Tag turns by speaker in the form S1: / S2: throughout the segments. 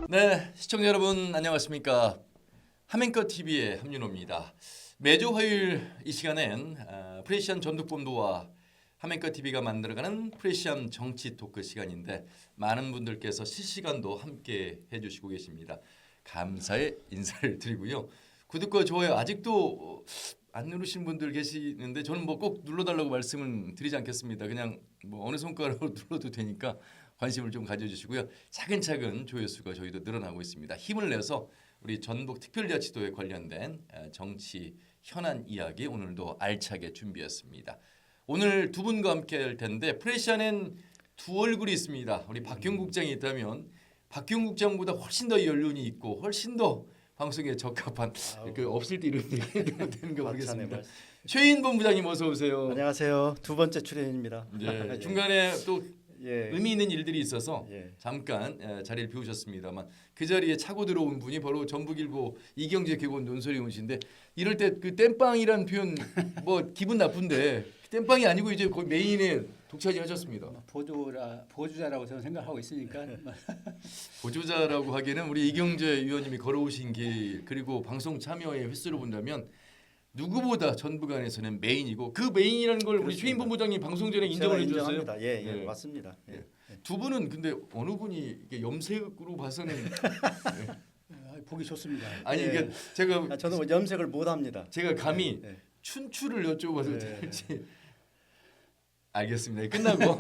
S1: 네, 시청자 여러분 안녕하십니까? 하멘커 TV의 함윤호입니다. 매주 화요일 이 시간엔 프레시안 전북본부와 하멘커 TV가 만들어가는 프레시안 정치 토크 시간인데 많은 분들께서 실시간도 함께 해주시고 계십니다. 감사의 인사를 드리고요. 구독과 좋아요 아직도 안 누르신 분들 계시는데 저는 뭐 꼭 눌러달라고 말씀은 드리지 않겠습니다. 그냥 뭐 어느 손가락으로 눌러도 되니까 관심을 좀 가져주시고요. 차근차근 조회수가 저희도 늘어나고 있습니다. 힘을 내서 우리 전북 특별자치도에 관련된 정치 현안 이야기 오늘도 알차게 준비했습니다. 오늘 두 분과 함께 할 텐데 프레시안엔 두 얼굴이 있습니다. 우리 박경 국장이 있다면 박경 국장보다 훨씬 더 연륜이 있고 훨씬 더 방송에 적합한 그 없을 때 이런 얘기 되는 거 모르겠습니다. 최인 본부장님 어서 오세요.
S2: 안녕하세요. 두 번째 출연입니다.
S1: 예, 중간에 또
S2: 예.
S1: 의미 있는 일들이 있어서
S2: 예.
S1: 잠깐 자리를 비우셨습니다만 그 자리에 차고 들어온 분이 바로 전북일보 이경재 개건 논설위원이신데 이럴 때 그 땜빵이란 표현 뭐 기분 나쁜데 땜빵이 아니고 이제 거의 메인에 독차지 하셨습니다.
S3: 보조자라고 저는 생각하고 있으니까
S1: 보조자라고 하기에는 우리 이경재 위원님이 걸어오신 길 그리고 방송 참여의 횟수를 본다면 누구보다 전북 안에서는 메인이고 그 메인이라는 걸 우리 최인 본부장님 방송 전에 인정을 해주셨어요.
S2: 인정합니다. 예, 맞습니다. 예.
S1: 두 분은 근데 어느 분이 이게 염색으로 봐서는
S3: 보기 좋습니다.
S1: 아니
S2: 예.
S1: 이게 제가
S2: 저는 뭐 염색을 못 합니다.
S1: 제가 감히
S2: 예.
S1: 춘추를 여쭤봐도
S2: 예.
S1: 될지 알겠습니다. 끝나고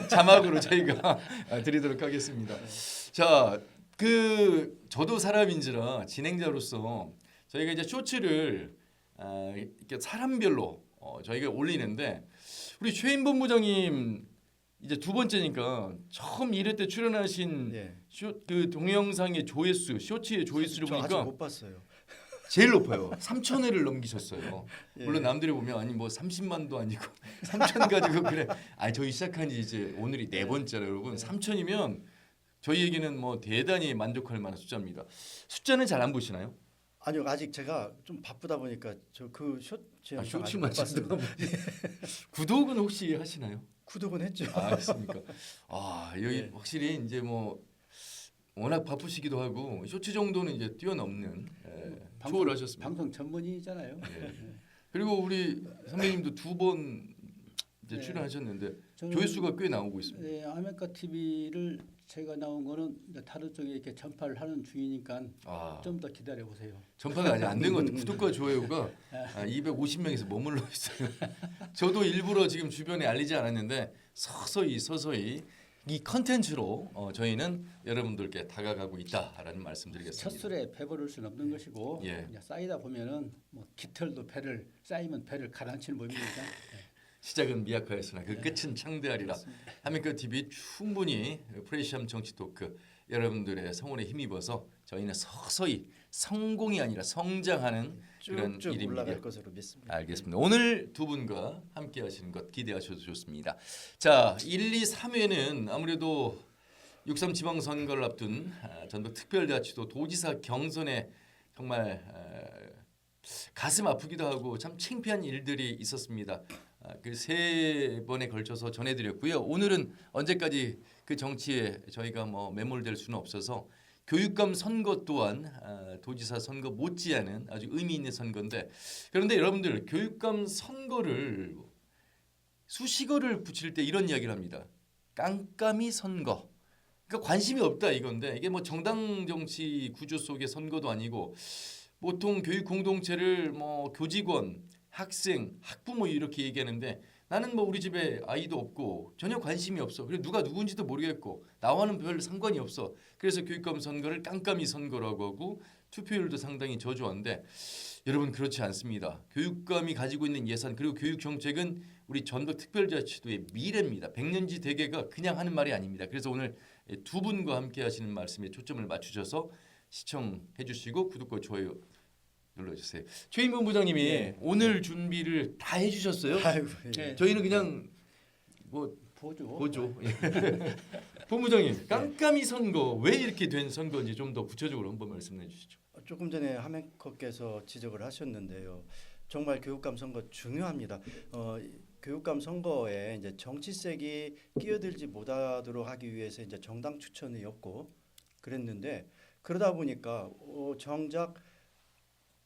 S1: 자막으로 저희가 드리도록 하겠습니다. 자, 그 저도 사람인지라 진행자로서 저희가 이제 쇼츠를 이렇게 사람별로 저희가 올리는데 우리 최인 본부장님 이제 두 번째니까 처음 1회 때 출연하신
S2: 예.
S1: 그 동영상의 조회수, 쇼츠의 조회수를
S2: 저 아직
S1: 보니까
S2: 못 봤어요.
S1: 제일 높아요. 3,000회를 넘기셨어요.
S2: 예.
S1: 물론 남들이 보면 아니 뭐 30만도 아니고 3,000 가지고 그래. 아니 저희 시작한 지 이제 오늘이 네 번째라 여러분. 3,000이면 저희에게는 뭐 대단히 만족할 만한 숫자입니다. 숫자는 잘 안 보시나요?
S2: 아니요, 아직 제가 좀 바쁘다 보니까 저 그 쇼츠 영상 아직
S1: 쇼츠만
S2: 못 봤습니다.
S1: 구독은 혹시 하시나요?
S2: 구독은 했죠.
S1: 아, 알겠습니까? 아, 여기
S2: 예.
S1: 확실히 이제 뭐 워낙 바쁘시기도 하고 쇼츠 정도는 이제 뛰어넘는 초월하셨습니다.
S3: 방송 전문이잖아요.
S1: 예. 그리고 우리 선배님도 두 번 이제
S3: 네.
S1: 출연하셨는데
S3: 저는,
S1: 조회수가 꽤 나오고 있습니다.
S3: 네, 아메리카 TV를 제가 나온 거는 이제 다른 쪽에 이렇게 전파를 하는 중이니까
S1: 아,
S3: 좀 더 기다려 보세요.
S1: 전파가 아직 안 된 것 같아요. 구독과 좋아요가 250명에서 머물러 있어요. 저도 일부러 지금 주변에 알리지 않았는데 서서히 이 컨텐츠로 저희는 여러분들께 다가가고 있다라는 말씀드리겠습니다.
S3: 첫 술에 배부를 수는 없는 것이고
S1: 예.
S3: 이제 쌓이다 보면은 뭐 깃털도 배를 쌓이면 배를 가라앉히는 법이니까.
S1: 시작은 미약하였으나 그 끝은 창대하리라. 하멘커 TV 충분히 프레시엄 정치 토크 여러분들의 성원에 힘입어서 저희는 서서히 성공이 아니라 성장하는 그런
S2: 쭉쭉
S1: 일입니다.
S2: 올라갈 것으로 믿습니다.
S1: 알겠습니다. 오늘 두 분과 함께 하시는 것 기대하셔도 좋습니다. 자, 1, 2, 3회는 아무래도 6.3 지방선거를 앞둔 전북 특별자치도 도지사 경선에 정말 가슴 아프기도 하고 참 창피한 일들이 있었습니다. 그 세 번에 걸쳐서 전해드렸고요. 오늘은 언제까지 그 정치에 저희가 뭐 매몰될 수는 없어서 교육감 선거 또한 도지사 선거 못지않은 아주 의미 있는 선거인데 그런데 여러분들 교육감 선거를 수식어를 붙일 때 이런 이야기를 합니다. 깜깜이 선거. 그러니까 관심이 없다 이건데 이게 뭐 정당 정치 구조 속의 선거도 아니고 보통 교육 공동체를 뭐 교직원, 학생, 학부모 이렇게 얘기하는데 나는 뭐 우리 집에 아이도 없고 전혀 관심이 없어. 그리고 누가 누군지도 모르겠고 나와는 별 상관이 없어. 그래서 교육감 선거를 깜깜이 선거라고 하고 투표율도 상당히 저조한데 여러분 그렇지 않습니다. 교육감이 가지고 있는 예산 그리고 교육 정책은 우리 전북 특별자치도의 미래입니다. 백년지 대계가 그냥 하는 말이 아닙니다. 그래서 오늘 두 분과 함께 하시는 말씀에 초점을 맞추셔서 시청해 주시고 구독과 좋아요 눌러주세요. 최인 본부장님이
S2: 네.
S1: 오늘 준비를 다 해주셨어요.
S2: 아이고, 예.
S3: 네.
S1: 저희는 그냥 뭐 보죠. 예. 본부장님 깜깜이 선거 왜 이렇게 된 선거인지 좀 더 구체적으로 한번 말씀해 주시죠.
S2: 조금 전에 하멘커께서 지적을 하셨는데요. 정말 교육감 선거 중요합니다. 교육감 선거에 이제 정치색이 끼어들지 못하도록 하기 위해서 이제 정당 추천이었고 그랬는데 그러다 보니까 정작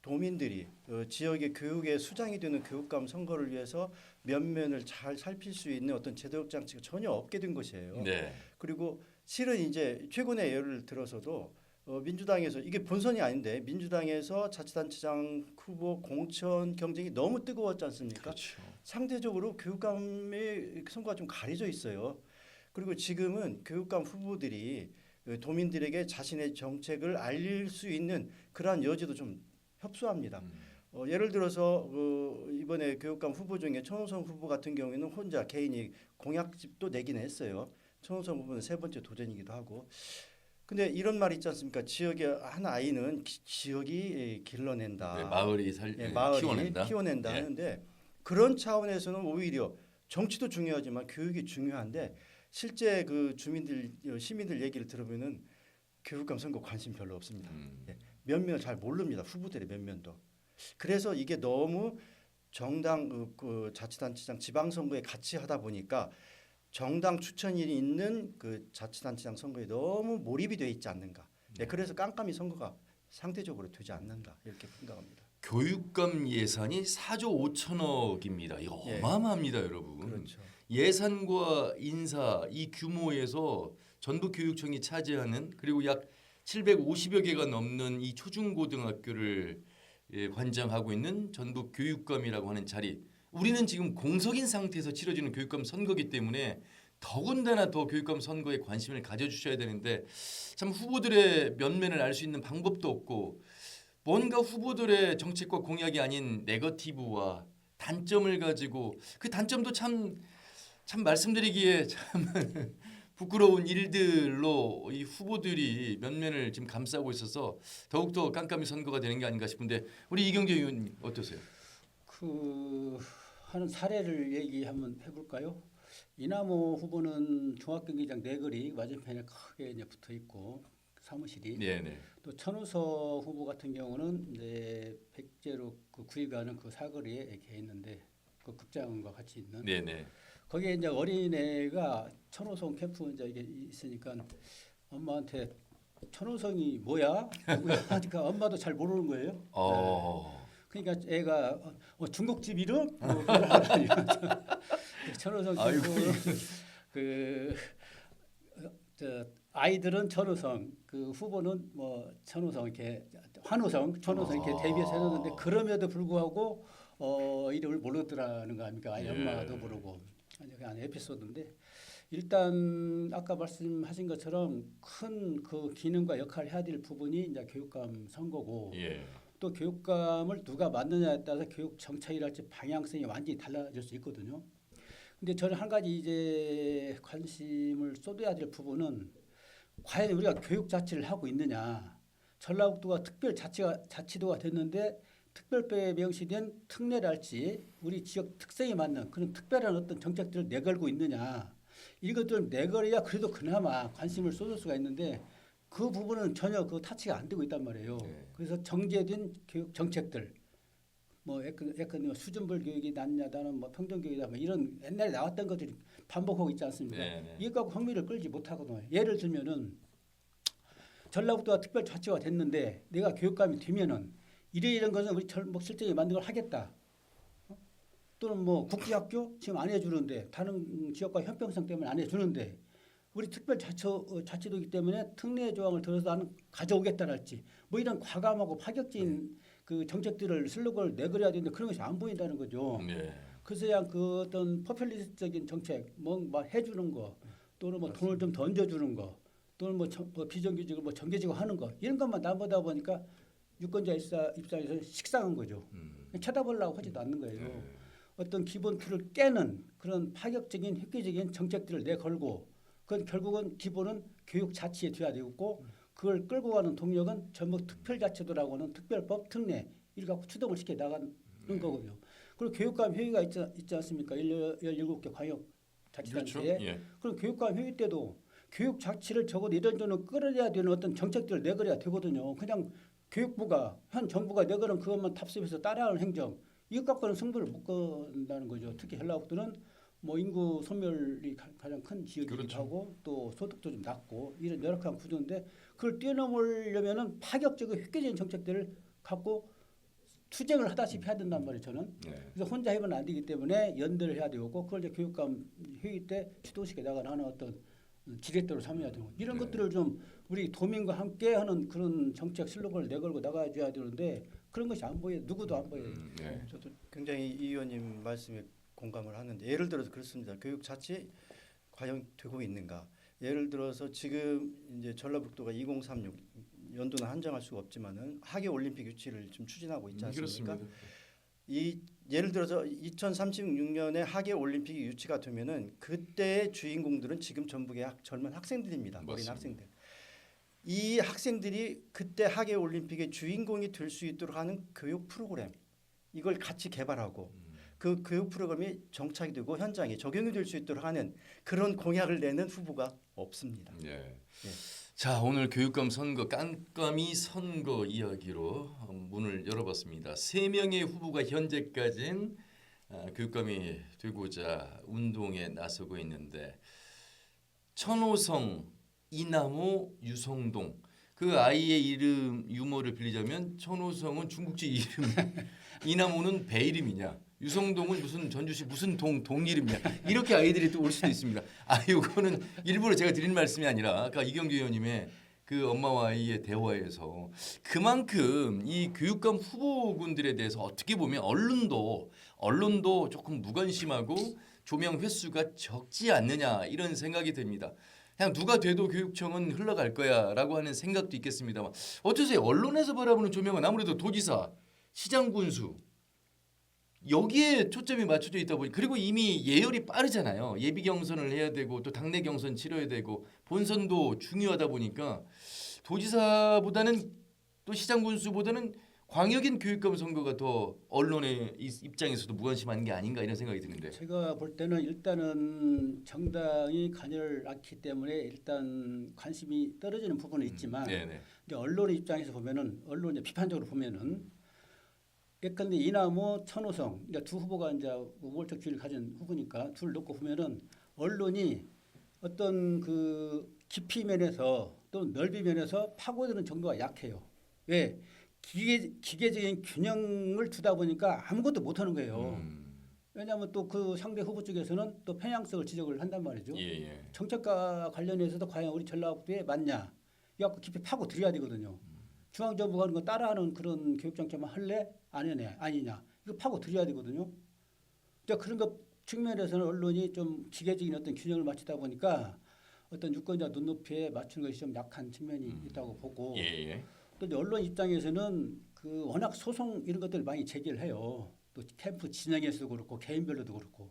S2: 도민들이 지역의 교육의 수장이 되는 교육감 선거를 위해서 면면을 잘 살필 수 있는 어떤 제도적 장치가 전혀 없게 된 것이에요.
S1: 네.
S2: 그리고 실은 이제 최근에 예를 들어서도 민주당에서 이게 본선이 아닌데 민주당에서 자치단체장 후보 공천 경쟁이 너무 뜨거웠지 않습니까?
S1: 그렇죠.
S2: 상대적으로 교육감의 선거가 좀 가려져 있어요. 그리고 지금은 교육감 후보들이 도민들에게 자신의 정책을 알릴 수 있는 그러한 여지도 좀 협소합니다. 예를 들어서 이번에 교육감 후보 중에 천호성 후보 같은 경우에는 혼자 개인이 공약집도 내긴 했어요. 천호성 후보는 세 번째 도전이기도 하고. 근데 이런 말 있지 않습니까? 지역의 한 아이는 지역이 길러낸다.
S1: 네, 마을이
S2: 마을이
S1: 키워낸다. 예.
S2: 하는데 그런 차원에서는 오히려 정치도 중요하지만 교육이 중요한데 실제 그 주민들 시민들 얘기를 들으면은 교육감 선거 관심 별로 없습니다. 예. 면면을 잘 모릅니다. 후보들의 면면도. 그래서 이게 너무 정당 그 자치단체장 지방선거에 같이 하다 보니까 정당 추천이 있는 그 자치단체장 선거에 너무 몰입이 되어 있지 않는가. 네, 그래서 깜깜이 선거가 상대적으로 되지 않는가 이렇게 생각합니다.
S1: 교육감 예산이 4조 5천억입니다. 이거
S2: 예.
S1: 어마어마합니다, 여러분.
S2: 그렇죠.
S1: 예산과 인사 이 규모에서 전북교육청이 차지하는 그리고 약 750여 개가 넘는 이 초중고등학교를 관장하고 있는 전북교육감이라고 하는 자리. 우리는 지금 공석인 상태에서 치러지는 교육감 선거기 때문에 더군다나 더 교육감 선거에 관심을 가져주셔야 되는데 참 후보들의 면면을 알 수 있는 방법도 없고 뭔가 후보들의 정책과 공약이 아닌 네거티브와 단점을 가지고 그 단점도 참 말씀드리기에 참 부끄러운 일들로 이 후보들이 면면을 지금 감싸고 있어서 더욱더 깜깜이 선거가 되는 게 아닌가 싶은데 우리 이경재 의원님 어떠세요?
S3: 그 하는 사례를 얘기 한번 해볼까요? 이남호 후보는 종합경기장 내거리 맞은편에 크게 이제 붙어 있고 사무실이.
S1: 네네.
S3: 또 천우서 후보 같은 경우는 이제 백제로 그 구입하는 그 사거리에 이렇게 있는데 그 극장과 같이 있는.
S1: 네네.
S3: 거기에 이제 어린애가 천호성 캠프 이제 이게 있으니까 엄마한테 천호성이 뭐야? 누구야? 하니까 엄마도 잘 모르는 거예요. 그러니까 애가 중국집 이름? 뭐 천호성 캠프 저 아이들은 천호성, 그 후보는 뭐 천호성 이렇게 환호성, 천호성 이렇게 대비해서 해놓는데 그럼에도 불구하고 이름을 모르더라는 거 아닙니까? 아이 엄마도 모르고. 그냥 에피소드인데 일단 아까 말씀하신 것처럼 큰 그 기능과 역할을 해야 될 부분이 이제 교육감 선거고 또 교육감을 누가 맡느냐에 따라서 교육 정책이랄지 방향성이 완전히 달라질 수 있거든요. 근데 저는 한 가지 이제 관심을 쏟아야 될 부분은 과연 우리가 교육 자치를 하고 있느냐. 전라북도가 특별 자치도가 됐는데 특별법에 명시된 특례랄지 우리 지역 특성에 맞는 그런 특별한 어떤 정책들을 내걸고 있느냐. 이것들을 내걸어야 그래도 그나마 관심을 쏟을 수가 있는데 그 부분은 전혀 그 타치가 안 되고 있단 말이에요. 그래서 정제된 교육 정책들 뭐 약간 수준별 교육이 낫냐다는 뭐 평등 교육이다 뭐 이런 옛날에 나왔던 것들이 반복하고 있지 않습니까? 이것하고 흥미를 끌지 못하거든요. 예를 들면은 전라북도가 특별 자치가 됐는데 내가 교육감이 되면은 이런 것은 우리 전북 실정에 맞는 걸 하겠다. 또는 뭐 국제학교 지금 안 해주는데 다른 지역과 형평성 때문에 안 해주는데 우리 특별 자치도이기 때문에 특례 조항을 들어서 나는 가져오겠다랄지 뭐 이런 과감하고 파격적인 그 정책들을 슬로건을 내걸어야 되는데 그런 것이 안 보인다는 거죠. 그래서 그냥 그 어떤 포퓰리스트적인 정책 뭐 해주는 거 또는 뭐 돈을 좀 던져주는 거 또는 뭐 비정규직을 뭐 정규직으로 하는 거 이런 것만 나보다 보니까 유권자 입장에서 식상한 거죠. 쳐다보려고 하지도 않는 거예요. 어떤 기본 틀을 깨는 그런 파격적인 획기적인 정책들을 내걸고 그건 결국은 기본은 교육 자치에 돼야 되고 그걸 끌고 가는 동력은 전부 특별자치도라고 하는 특별법 특례 이를 갖고 추동을 시켜 나가는 거거든요. 그리고 교육감 회의가 있지 않습니까? 17개 광역 자치단체에.
S1: 그렇죠.
S3: 그럼 교육감 회의 때도 교육 자치를 적어도 이런저런 끌어내야 되는 어떤 정책들을 내걸어야 되거든요. 그냥 교육부가 현 정부가 내걸은 그것만 탑습해서 따라하는 행정 이것 갖고는 승부를 못 건다는 거죠. 특히 전라북도는 뭐 인구 소멸이 가장 큰 지역이기도
S1: 그렇죠.
S3: 하고 또 소득도 좀 낮고 이런 열악한 구조인데 그걸 뛰어넘으려면은 파격적이고 획기적인 정책들을 갖고 투쟁을 하다시피 해야 된단 말이에요. 저는.
S1: 네.
S3: 그래서 혼자 해서는 안 되기 때문에 연대를 해야 되고 그걸 이제 교육감 회의 때 주도식에 나가는 어떤 지렛대로 삼아야 되고 이런
S1: 네.
S3: 것들을 좀 우리 도민과 함께 하는 그런 정책 슬로건을 내걸고 나가줘야 되는데 그런 것이 안 보여요. 누구도 안 보여요.
S1: 네.
S2: 저도 굉장히 이 의원님 말씀에 공감을 하는데 예를 들어서 그렇습니다. 교육 자치 과연 되고 있는가? 예를 들어서 지금 이제 전라북도가 2036 연도는 한정할 수가 없지만은 하계 올림픽 유치를 좀 추진하고 있지 않습니까?
S1: 그렇습니다.
S2: 이 예를 들어서 2036년에 하계 올림픽이 유치가 되면은 그때의 주인공들은 지금 전북의 젊은 학생들입니다. 어린
S1: 맞습니다.
S2: 학생들. 이 학생들이 그때 하계 올림픽의 주인공이 될 수 있도록 하는 교육 프로그램 이걸 같이 개발하고 그 교육 프로그램이 정착이 되고 현장에 적용이 될 수 있도록 하는 그런 공약을 내는 후보가 없습니다.
S1: 네.
S2: 예.
S1: 자, 오늘 교육감 선거 깜깜이 선거 이야기로 문을 열어봤습니다. 3명의 후보가 현재까지는 교육감이 되고자 운동에 나서고 있는데 천호성, 이남호, 유성동 그 아이의 이름 유머를 빌리자면 천호성은 중국집 이름, 이남호는 배 이름이냐, 유성동은 무슨 전주시 무슨 동 이름이냐 이렇게 아이들이 또 올 수도 있습니다. 이거는 일부러 제가 드리는 말씀이 아니라 아까 이경규 의원님의 그 엄마와 아이의 대화에서 그만큼 이 교육감 후보군들에 대해서 어떻게 보면 언론도 조금 무관심하고 조명 횟수가 적지 않느냐 이런 생각이 듭니다. 그냥 누가 돼도 교육청은 흘러갈 거야라고 하는 생각도 있겠습니다만 어쩌세요? 언론에서 바라보는 조명은 아무래도 도지사, 시장 군수 여기에 초점이 맞춰져 있다 보니 그리고 이미 예열이 빠르잖아요. 예비 경선을 해야 되고 또 당내 경선 치러야 되고 본선도 중요하다 보니까 도지사보다는 또 시장 군수보다는 광역인 교육감 선거가 더 언론의 입장에서도 무관심한 게 아닌가 이런 생각이 드는데.
S3: 제가 볼 때는 일단은 정당이 간여를 낳기 때문에 일단 관심이 떨어지는 부분은 있지만
S1: 네네.
S3: 이제 언론의 입장에서 보면은 언론 이제 비판적으로 보면은 예컨대 이남호, 천호성 이제 두 후보가 이제 우월적 지위를 가진 후보니까 둘 놓고 보면은 언론이 어떤 그 깊이 면에서 또 넓이 면에서 파고드는 정도가 약해요. 왜? 기계적인 균형을 두다 보니까 아무것도 못하는 거예요. 왜냐하면 또 그 상대 후보 쪽에서는 또 편향성을 지적을 한단 말이죠.
S1: 예.
S3: 정책과 관련해서도 과연 우리 전라북도에 맞냐? 이거 깊이 파고 들여야 되거든요. 중앙정부가 하는 거 따라하는 그런 교육정책만 할래? 아니냐? 이거 파고 들여야 되거든요. 그러니까 그런 것 측면에서는 언론이 좀 기계적인 어떤 균형을 맞추다 보니까 어떤 유권자 눈높이에 맞추는 것이 좀 약한 측면이 있다고 보고
S1: 예.
S3: 또 이제 언론 입장에서는 그 워낙 소송 이런 것들을 많이 제기를 해요. 또 캠프 진영에서도 그렇고 개인별로도 그렇고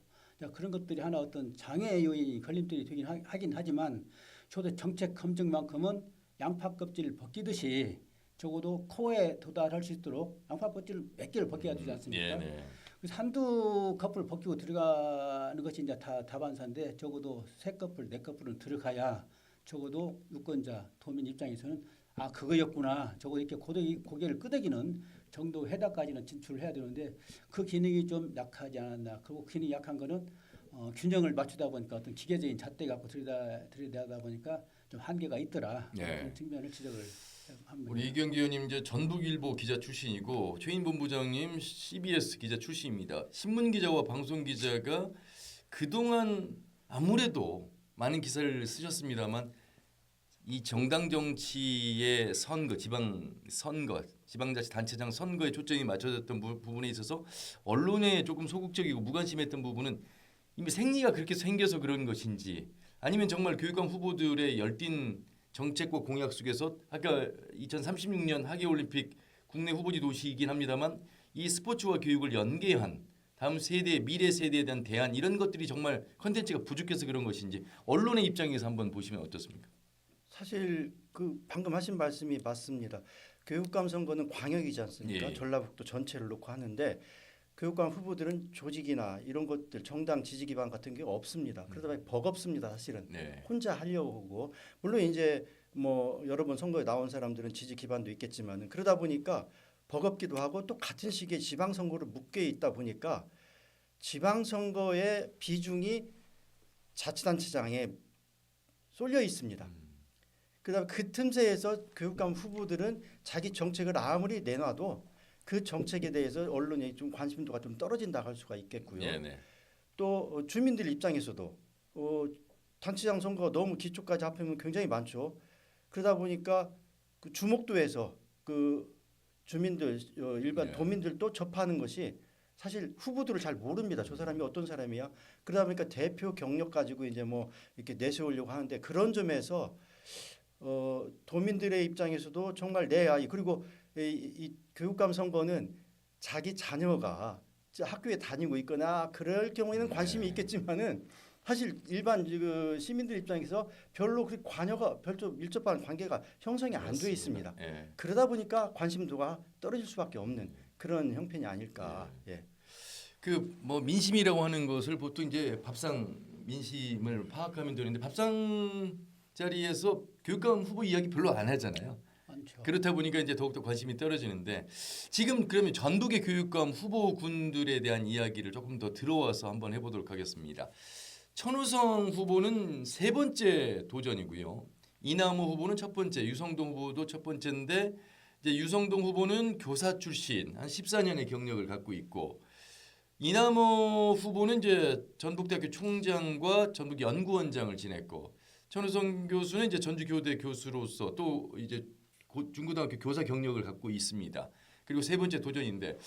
S3: 그런 것들이 하나 어떤 장애 요인이 걸림돌이 되긴 하긴 하지만 적어도 정책 검증만큼은 양파 껍질을 벗기듯이 적어도 코어에 도달할 수 있도록 양파 껍질을 몇 개를 벗겨야 되지 않습니까? 그래서 한두 컵을 벗기고 들어가는 것이 이제 다 다반사인데 적어도 세 컵을 네 컵은 들어가야 적어도 유권자 도민 입장에서는 그거였구나. 적어도 이렇게 고개를 끄덕이는 정도 해답까지는 진출을 해야 되는데 그 기능이 좀 약하지 않았나. 그리고 기능이 약한 거는 균형을 맞추다 보니까 어떤 기계적인 잣대 갖고 들이대다 보니까 좀 한계가 있더라. 그런 측면을 지적을 합니다.
S1: 우리 이경규 의원님 이제 전북일보 기자 출신이고 최인 본부장님 CBS 기자 출신입니다. 신문 기자와 방송 기자가 그동안 아무래도 많은 기사를 쓰셨습니다만 이 정당 정치의 선거, 지방 선거, 지방자치단체장 선거에 초점이 맞춰졌던 부분에 있어서 언론에 조금 소극적이고 무관심했던 부분은 이미 생리가 그렇게 생겨서 그런 것인지 아니면 정말 교육감 후보들의 열띤 정책과 공약 속에서 아까 2036년 하계올림픽 국내 후보지 도시이긴 합니다만 이 스포츠와 교육을 연계한 다음 세대, 미래 세대에 대한 대안 이런 것들이 정말 컨텐츠가 부족해서 그런 것인지 언론의 입장에서 한번 보시면 어떻습니까?
S2: 사실 그 방금 하신 말씀이 맞습니다. 교육감 선거는 광역이지 않습니까?
S1: 예.
S2: 전라북도 전체를 놓고 하는데 교육감 후보들은 조직이나 이런 것들 정당 지지 기반 같은 게 없습니다. 그러다 보니 버겁습니다. 사실은
S1: 네.
S2: 혼자 하려고 하고 물론 이제 뭐 여러 번 선거에 나온 사람들은 지지 기반도 있겠지만은 그러다 보니까 버겁기도 하고 또 같은 시기에 지방 선거를 묶여 있다 보니까 지방선거의 비중이 자치단체장에 쏠려 있습니다. 그다음 그 틈새에서 교육감 후보들은 자기 정책을 아무리 내놔도 그 정책에 대해서 언론의 좀 관심도가 좀 떨어진다고 할 수가 있겠고요.
S1: 네네.
S2: 또 주민들 입장에서도 단체장 선거가 너무 기초까지 합하면 굉장히 많죠. 그러다 보니까 그 주목도에서 그 주민들 일반
S1: 네.
S2: 도민들도 접하는 것이 사실 후보들을 잘 모릅니다. 저 사람이 어떤 사람이야. 그러다 보니까 대표 경력 가지고 이제 뭐 이렇게 내세우려고 하는데 그런 점에서 도민들의 입장에서도 정말 내 아이 그리고 이 교육감 선거는 자기 자녀가 학교에 다니고 있거나 그럴 경우에는 관심이 있겠지만은 사실 일반 그 시민들 입장에서 별로 그 관여가 별로 밀접한 관계가 형성이 안 돼 있습니다.
S1: 예.
S2: 그러다 보니까 관심도가 떨어질 수밖에 없는 그런 형편이 아닐까. 예.
S1: 그 뭐 민심이라고 하는 것을 보통 이제 밥상 민심을 파악하면 되는데 밥상 자리에서 교육감 후보 이야기 별로 안 하잖아요.
S3: 많죠.
S1: 그렇다 보니까 이제 더욱더 관심이 떨어지는데 지금 그러면 전국의 교육감 후보군들에 대한 이야기를 조금 더 들어와서 한번 해보도록 하겠습니다. 천우성 후보는 세 번째 도전이고요. 이남호 후보는 첫 번째, 유성동 후보도 첫 번째인데 이제 유성동 후보는 교사 출신 한 14년의 경력을 갖고 있고 이남호 후보는 이제 전북대학교 총장과 전북 연구원장을 지냈고 천우성 교수는 이제 전주교대 교수로서 또 이제 중고등학교 교사 경력을 갖고 있습니다. 그리고 세 번째 도전인데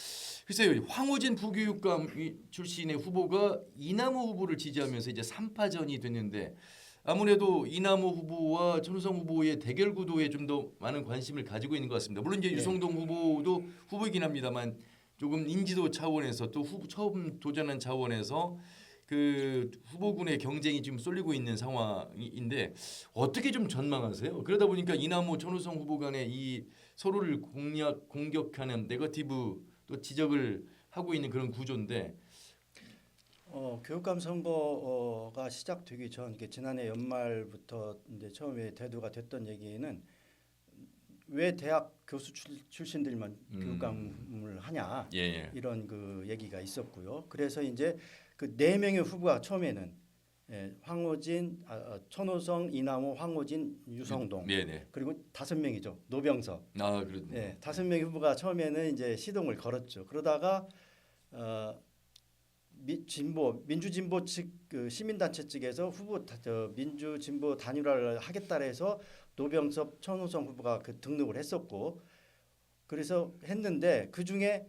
S1: 글쎄요 황호진 부교육감 출신의 후보가 이남호 후보를 지지하면서 이제 3파전이 됐는데 아무래도 이남호 후보와 천우성 후보의 대결 구도에 좀 더 많은 관심을 가지고 있는 것 같습니다. 물론 이제
S2: 네.
S1: 유성동 후보도 후보이긴 합니다만 조금 인지도 차원에서 또 처음 도전한 차원에서 그 후보군의 경쟁이 지금 쏠리고 있는 상황인데 어떻게 좀 전망하세요? 그러다 보니까 이남호 천우성 후보 간의 이 서로를 공격하는 네거티브 또 지적을 하고 있는 그런 구조인데
S2: 교육감 선거가 시작되기 전 지난해 연말부터 이제 처음에 대두가 됐던 얘기는 왜 대학 교수 출신들만 교육감을 하냐
S1: 예, 예.
S2: 이런 그 얘기가 있었고요. 그래서 이제 그 네 명의 후보가 처음에는 황호진, 천호성, 이남호, 황호진, 유성동
S1: 네네.
S2: 그리고 5명이죠. 노병석.
S1: 아 그렇네.
S2: 네, 5명의 후보가 처음에는 이제 시동을 걸었죠. 그러다가 민주진보 측 그 시민단체 측에서 민주진보 단일화를 하겠다 해서 노병섭, 천호성 후보가 그 등록을 했었고 그래서 했는데 그 중에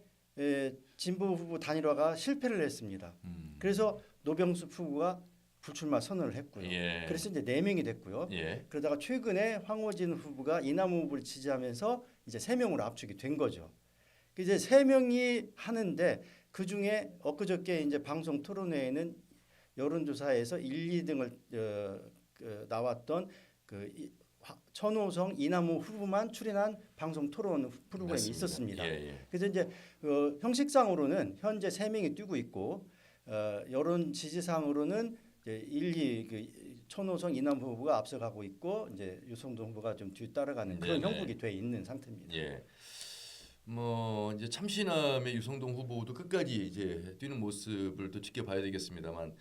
S2: 진보 후보 단일화가 실패를 했습니다. 그래서 노병섭 후보가 불출마 선언을 했고요.
S1: 예.
S2: 그래서 이제 4명이 됐고요.
S1: 예.
S2: 그러다가 최근에 황호진 후보가 이남호 후보를 지지하면서 이제 3명으로 압축이 된 거죠. 이제 3명이 하는데 그 중에 엊그저께 이제 방송 토론회에는 여론조사에서 1, 2등을 나왔던 천호성, 이남호 후보만 출연한 방송 토론 프로그램이
S1: 맞습니다.
S2: 있었습니다.
S1: 예, 예.
S2: 그래서 이제 형식상으로는 현재 3명이 뛰고 있고 여론 지지상으로는 이제 1, 2 천호성, 이남호 후보가 앞서가고 있고 이제 유성동 후보가 좀 뒤따라가는 그런
S1: 네네.
S2: 형국이 돼 있는 상태입니다.
S1: 예. 뭐 이제 참신함의 유성동 후보도 끝까지 이제 뛰는 모습을 또 지켜봐야 되겠습니다만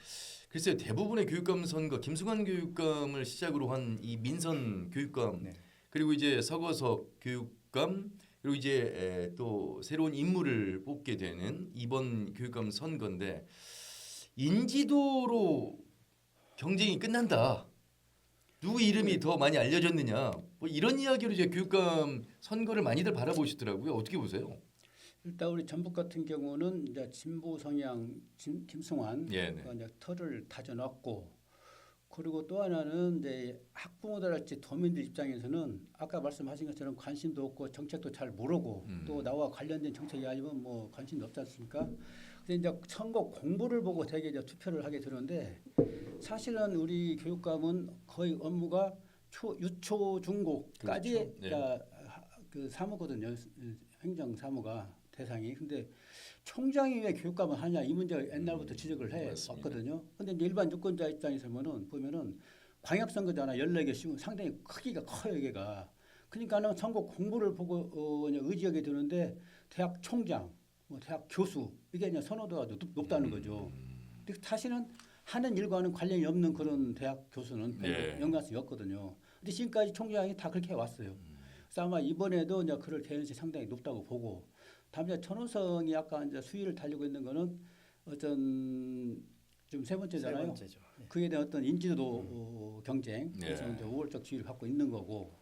S1: 글쎄요 대부분의 교육감 선거 김승환 교육감을 시작으로 한 이 민선 교육감
S2: 네.
S1: 그리고 이제 서거석 교육감 그리고 이제 또 새로운 인물을 뽑게 되는 이번 교육감 선거인데 인지도로 경쟁이 끝난다. 누구 이름이 더 많이 알려졌느냐 뭐 이런 이야기로 이제 교육감 선거를 많이들 바라보시더라고요. 어떻게 보세요?
S3: 일단 우리 전북 같은 경우는 이제 진보 성향 김승환
S1: 예, 네.
S3: 이제 털을 다져놨고 그리고 또 하나는 이제 학부모들할지 도민들 입장에서는 아까 말씀하신 것처럼 관심도 없고 정책도 잘 모르고 또 나와 관련된 정책이 아니면 뭐 관심도 없지 않습니까? 근데 이제 선거 공보를 보고 되게 이제 투표를 하게 되는데 사실은 우리 교육감은 거의 업무가 유초 중고까지
S1: 그렇죠. 네.
S3: 그 사무거든요. 행정 사무가 대상이. 근데 총장이 왜 교육감을 하냐 이 문제 옛날부터 지적을 해왔거든요. 근데 이제 일반 유권자 입장에서 보면은 광역선거잖아 14개 씌우면 상당히 크기가 커요 이게가. 그러니까는 선거 공보를 보고 의지하게 되는데 대학 총장 뭐 대학 교수 이게 이제 선호도가 높다는 거죠. 근데 사실은 하는 일과는 관련이 없는 그런 대학 교수는
S1: 네.
S3: 연관성이 없거든요. 근데 지금까지 총장이 다 그렇게 해왔어요. 그래서 아마 이번에도 이제 그럴 개연성이 상당히 높다고 보고, 다음에 천호성이 약간 이제 수위를 달리고 있는 거는 어떤 지금 세 번째잖아요.
S2: 세 번째죠. 예.
S3: 그에 대한 어떤 인지도 경쟁, 그래서
S1: 네.
S3: 이제 우월적 지위를 갖고 있는 거고.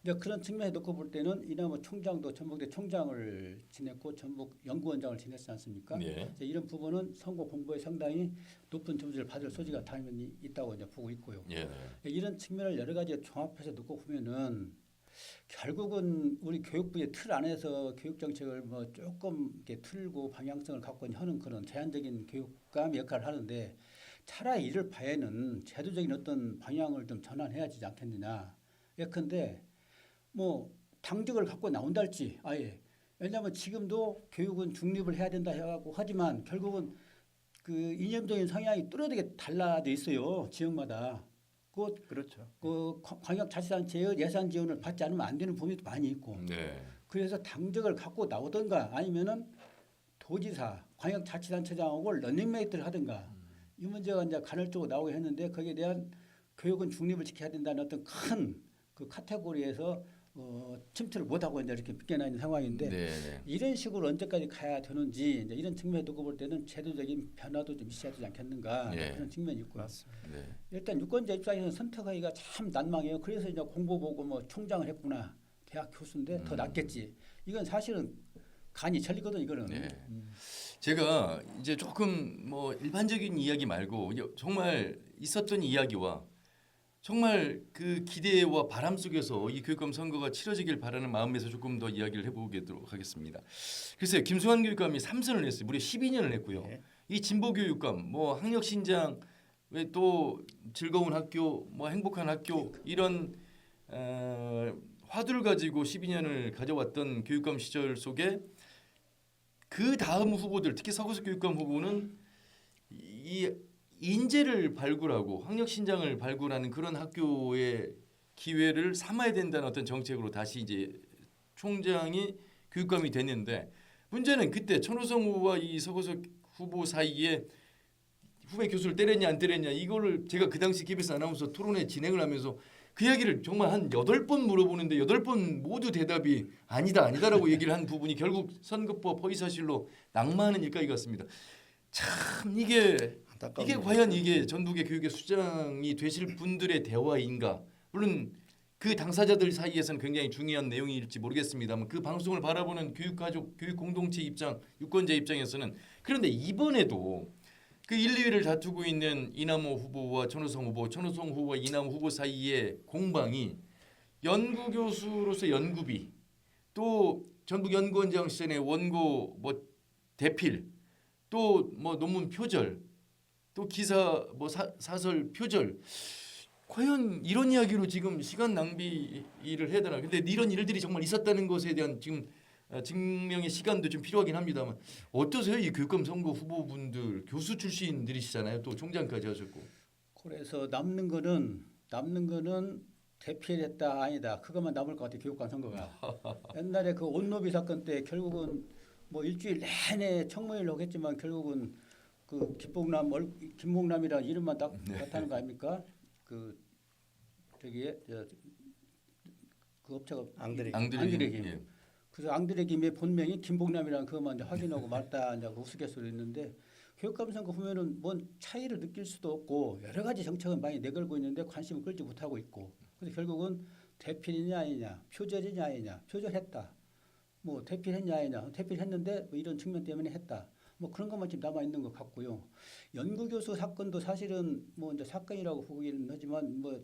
S3: 이제 그런 측면에 놓고 볼 때는 이나무 총장도 전북대 총장을 지냈고 전북 연구원장을 지냈지 않습니까?
S1: 네.
S3: 이제 이런 부분은 선거 공부에 상당히 높은 점수를 받을 소지가 당연히 있다고 이제 보고 있고요.
S1: 예.
S3: 이런 측면을 여러 가지 종합해서 놓고 보면은 결국은 우리 교육부의 틀 안에서 교육 정책을 뭐 조금 이렇게 틀고 방향성을 갖고 하는 그런 제한적인 교육감의 역할을 하는데, 차라리 이럴 바에는 제도적인 어떤 방향을 좀 전환해야 되지 않겠느냐. 예컨대 뭐 당직을 갖고 나온다 할지 아예, 왜냐하면 지금도 교육은 중립을 해야 된다 해가고 하지만 결국은 그 이념적인 성향이 뚜렷하게 달라져 있어요, 지역마다.
S2: 그렇죠.
S3: 그 광역자치단체의 예산 지원을 받지 않으면 안 되는 부분이 많이 있고,
S1: 네.
S3: 그래서 당직을 갖고 나오든가 아니면은 도지사, 광역자치단체장하고 런닝메이트를 하든가, 이 문제가 이제 간헐적으로 나오게 했는데, 거기에 대한 교육은 중립을 지켜야 된다는 어떤 큰 그 카테고리에서 침투를 못하고 이제 이렇게 비껴나 있는 상황인데,
S1: 네.
S3: 이런 식으로 언제까지 가야 되는지 이제 이런 측면에 두고 볼 때는 제도적인 변화도 좀 있어야 되지 않겠는가,
S1: 예.
S3: 그런 측면이 있고요.
S2: 맞습니다.
S1: 네.
S3: 일단 유권자 입장에서는 선택하기가 참 난망해요. 그래서 이제 공부 보고 뭐 총장을 했구나, 대학 교수인데 더 낫겠지. 이건 사실은 간이 절리거든 이거는.
S1: 네. 제가 이제 조금 뭐 일반적인 이야기 말고 이제 정말 있었던 이야기와 정말 그 기대와 바람 속에서 이 교육감 선거가 치러지길 바라는 마음에서 조금 더 이야기를 해보도록 하겠습니다. 글쎄요, 김수환 교육감이 3선을 했어요. 무려 12년을 했고요.
S2: 네.
S1: 이 진보 교육감, 뭐 학력 신장, 왜 또 즐거운 학교, 뭐 행복한 학교 이런 화두를 가지고 12년을 가져왔던 교육감 시절 속에 그 다음 후보들, 특히 서구석 교육감 후보는 이 인재를 발굴하고 학력 신장을 발굴하는 그런 학교의 기회를 삼아야 된다는 어떤 정책으로 다시 이제 총장이 교육감이 됐는데, 문제는 그때 천호성 후보와 이 서구석 후보 사이에 후배 교수를 때렸냐 안 때렸냐, 이거를 제가 그 당시 KBS 아나운서 토론회 진행을 하면서 그 이야기를 정말 한 8번 물어보는데 8번 모두 대답이 아니다라고 얘기를 한 부분이 결국 선거법 허위사실로 낙마하는 일까지 갔습니다. 참 이게 과연 이게 전북의 교육의 수장이 되실 분들의 대화인가? 물론 그 당사자들 사이에서는 굉장히 중요한 내용일지 모르겠습니다만, 그 방송을 바라보는 교육가족, 교육 공동체 입장, 유권자 입장에서는, 그런데 이번에도 그 1, 2위를 다투고 있는 이남호 후보와 천호성 후보와 이남호 후보 사이의 공방이 연구 교수로서 연구비, 또 전북 연구원장 시절에 원고 뭐 대필, 또 뭐 논문 표절, 또 기사 뭐 사설 표절, 과연 이런 이야기로 지금 시간 낭비를 해야 되나? 근데 이런 일들이 정말 있었다는 것에 대한 지금 증명의 시간도 좀 필요하긴 합니다만, 어떠세요? 이 교육감 선거 후보분들 교수 출신들이시잖아요. 또 총장까지 하셨고.
S3: 그래서 남는 거는 대피했다 아니다, 그것만 남을 것 같아요, 교육감 선거가. 옛날에 그 온노비 사건 때 결국은 뭐 일주일 내내 청문회를 하겠지만 결국은 그 김봉남이라는 이름만 딱 나타나는 거 아닙니까? 그 저기에 그 업체가 앙드레김.
S1: 예.
S3: 그래서 앙드레김의 본명이 김봉남이라는 그것만 이제 확인하고 말다 이제 우스갯소리 했는데, 교육감 선거 보면은 뭔 차이를 느낄 수도 없고 여러 가지 정책은 많이 내걸고 있는데 관심을 끌지 못하고 있고, 그래서 결국은 대필이냐 아니냐, 표절이냐 아니냐, 표절했다, 뭐 대필했냐 아니냐, 대필했는데 뭐 이런 측면 때문에 했다, 뭐 그런 것만 지금 남아 있는 것 같고요. 연구교수 사건도 사실은 뭐 이제 사건이라고 보기는 하지만 뭐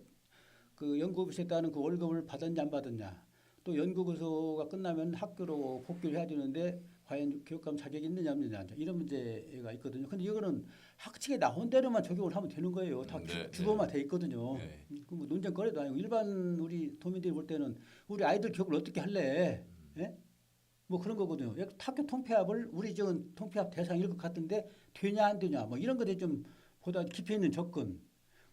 S3: 그 연구교수에 따른 그 월급을 받았냐 안 받았냐, 또 연구교수가 끝나면 학교로 복귀를 해야 되는데 과연 교육감 자격이 있느냐 없느냐, 이런 문제가 있거든요. 근데 이거는 학칙에 나온 대로만 적용을 하면 되는 거예요. 다 주범화 돼 있거든요.
S1: 네.
S3: 그 뭐 논쟁거리도 아니고, 일반 우리 도민들이 볼 때는 우리 아이들 교육을 어떻게 할래? 예? 뭐 그런 거거든요. 학교 통폐합을 우리 지금 통폐합 대상일 것 같은데 되냐 안 되냐, 뭐 이런 것에 좀 보다 깊이 있는 접근.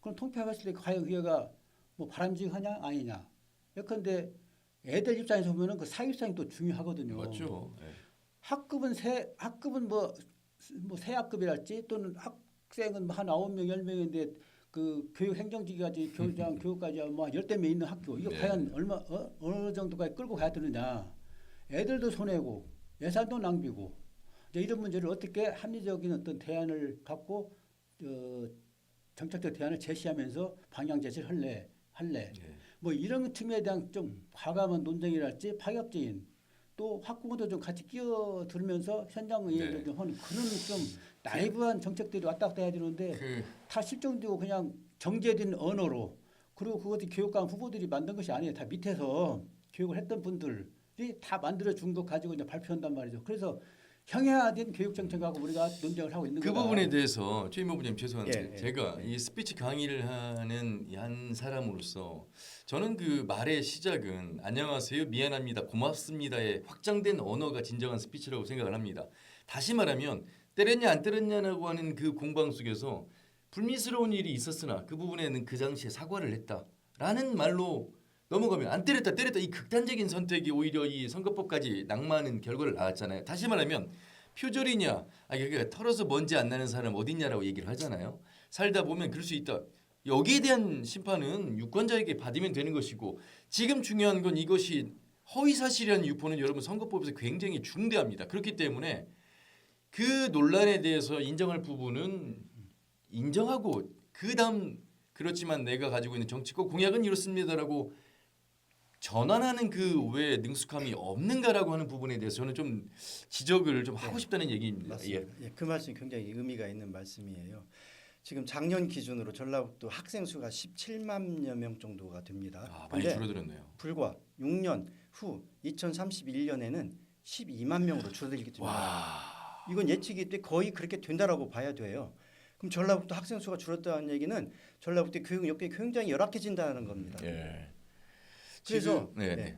S3: 그럼 통폐합했을 때 과연 그게가 뭐 바람직하냐 아니냐. 예컨대 애들 입장에서 보면은 그 사유성이 또 중요하거든요.
S1: 맞죠. 네.
S3: 학급은 뭐 새 학급이랄지 또는 학생은 한 9명 10명인데 그 교육 행정직까지 교장 교육까지 뭐 10대 명 있는 학교 이거
S1: 네.
S3: 과연 어느 정도까지 끌고 가야 되느냐. 애들도 손해고 예산도 낭비고 이제 이런 문제를 어떻게 합리적인 어떤 대안을 갖고 정책적 대안을 제시하면서 방향 제시를 할래.
S1: 예.
S3: 뭐 이런 측면에 대한 좀 과감한 논쟁이랄지 파격적인 또 학부모도 좀 같이 끼어들면서 현장 의견을
S1: 네.
S3: 좀 하는 그런 좀 나이브한 정책들이 왔다 갔다 해야 되는데 다 실정되고 그냥 정제된 언어로 그리고 그것이 교육감 후보들이 만든 것이 아니에요. 다 밑에서 교육을 했던 분들이 다 만들어 준 거 가지고 이제 발표한단 말이죠. 그래서 형해화된 교육 정책하고 우리가 논쟁을 하고 있는
S1: 그
S3: 거다.
S1: 부분에 대해서 최임 후보님 죄송한데
S2: 예, 예.
S1: 제가 이 스피치 강의를 하는 한 사람으로서 저는 그 말의 시작은 안녕하세요, 미안합니다, 고맙습니다의 확장된 언어가 진정한 스피치라고 생각을 합니다. 다시 말하면 때렸냐 안 때렸냐라고 하는 그 공방 속에서 불미스러운 일이 있었으나 그 부분에는 그 당시에 사과를 했다라는 말로 넘어가면 안 때렸다 이 극단적인 선택이 오히려 이 선거법까지 낙마하는 결과를 낳았잖아요. 다시 말하면 표절이냐, 그러니까 털어서 먼지 안 나는 사람 어딨냐라고 얘기를 하잖아요. 살다 보면 그럴 수 있다. 여기에 대한 심판은 유권자에게 받으면 되는 것이고 지금 중요한 건 이것이 허위사실이라는 유포는 여러분 선거법에서 굉장히 중대합니다. 그렇기 때문에 그 논란에 대해서 인정할 부분은 인정하고 그 다음 그렇지만 내가 가지고 있는 정치권 공약은 이렇습니다라고 전환하는 그 왜 능숙함이 없는가라고 하는 부분에 대해서 저는 좀 지적을 좀 하고 싶다는 얘기입니다.
S2: 맞습니다. 예, 그 말씀이 굉장히 의미가 있는 말씀이에요. 지금 작년 기준으로 전라북도 학생 수가 17만여 명 정도가 됩니다.
S1: 많이
S2: 근데
S1: 줄어들었네요.
S2: 불과 6년 후 2031년에는 12만 명으로 줄어들기 때문에 이건 예측이 때 거의 그렇게 된다라고 봐야 돼요. 그럼 전라북도 학생 수가 줄었다는 얘기는 전라북도 교육 여건이 굉장히 열악해진다는 겁니다.
S1: 예.
S2: 그래서
S1: 지금, 네.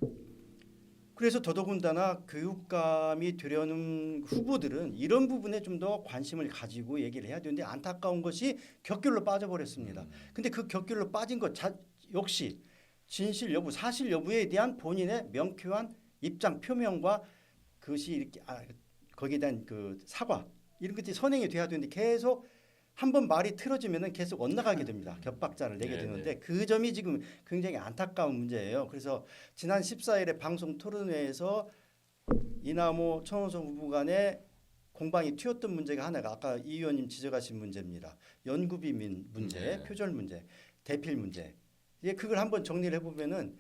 S2: 그래서 더더군다나 교육감이 되려는 후보들은 이런 부분에 좀 더 관심을 가지고 얘기를 해야 되는데 안타까운 것이 격결로 빠져버렸습니다. 근데 그 격결로 빠진 것 역시 진실 여부, 사실 여부에 대한 본인의 명쾌한 입장 표명과 그것이 이렇게 거기에 대한 그 사과 이런 것들이 선행이 돼야 되는데 계속 한번 말이 틀어지면은 계속 엇나가게 됩니다. 겹박자를 내게 되는데 그 점이 지금 굉장히 안타까운 문제예요. 그래서 지난 14일에 방송 토론회에서 이남호 천호성 후보 간의 공방이 튀었던 문제가 하나가 아까 이 의원님 지적하신 문제입니다. 연구비 문제, 표절 문제, 대필 문제. 예, 그걸 한번 정리를 해보면은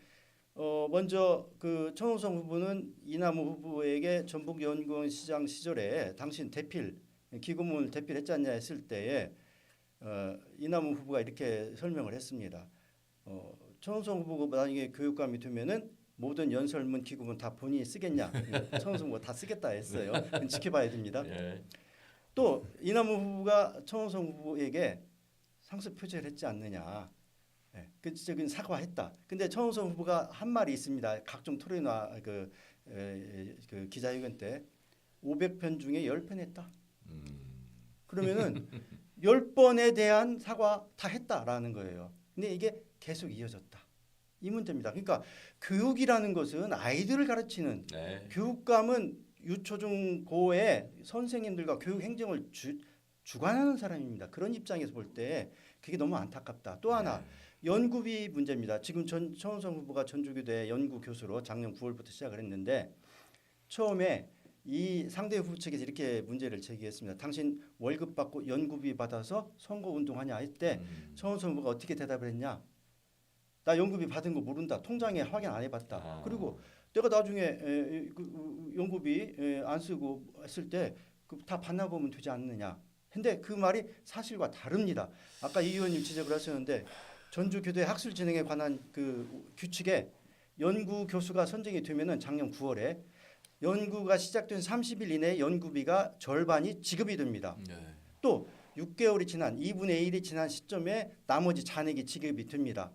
S2: 먼저 그 천호성 후보는 이남호 후보에게 전북연구원 시장 시절에 당신 대필 기고문을 대필했지 않냐 했을 때에 이남호 후보가 이렇게 설명을 했습니다. 천호성 후보가 만약에 교육감이 되면은 모든 연설문 기고문 다 본인이 쓰겠냐? 천호성 후보가 다 쓰겠다 했어요. 지켜봐야 됩니다.
S1: 예.
S2: 또 이남호 후보가 천호성 후보에게 상습 표절했지 않느냐? 그 사과했다. 근데 천호성 후보가 한 말이 있습니다. 각종 토론이나 그 기자회견 때 500편 중에 10편 했다. 그러면은 10번에 대한 사과 다 했다라는 거예요. 근데 이게 계속 이어졌다. 이 문제입니다. 그러니까 교육이라는 것은 아이들을 가르치는 교육감은 유초중고의 선생님들과 교육 행정을 주관하는 사람입니다. 그런 입장에서 볼 때 그게 너무 안타깝다. 또 하나 연구비 문제입니다. 지금 천호성 후보가 전주교대 연구 교수로 작년 9월부터 시작을 했는데 처음에 이 상대 후보 측에서 이렇게 문제를 제기했습니다. 당신 월급 받고 연구비 받아서 선거 운동하냐 할 때 천호성 후보가 어떻게 대답을 했냐? 나 연구비 받은 거 모른다. 통장에 확인 안 해봤다. 그리고 내가 나중에 연구비 안 쓰고 했을 때 다 반납하면 되지 않느냐. 근데 그 말이 사실과 다릅니다. 아까 이 의원님 지적을 하셨는데 전주교대 학술 진행에 관한 그 규칙에 연구 교수가 선정이 되면은 작년 9월에 연구가 시작된 30일 이내에 연구비가 절반이 지급이 됩니다. 또 6개월이 지난 2분의 1이 지난 시점에 나머지 잔액이 지급이 됩니다.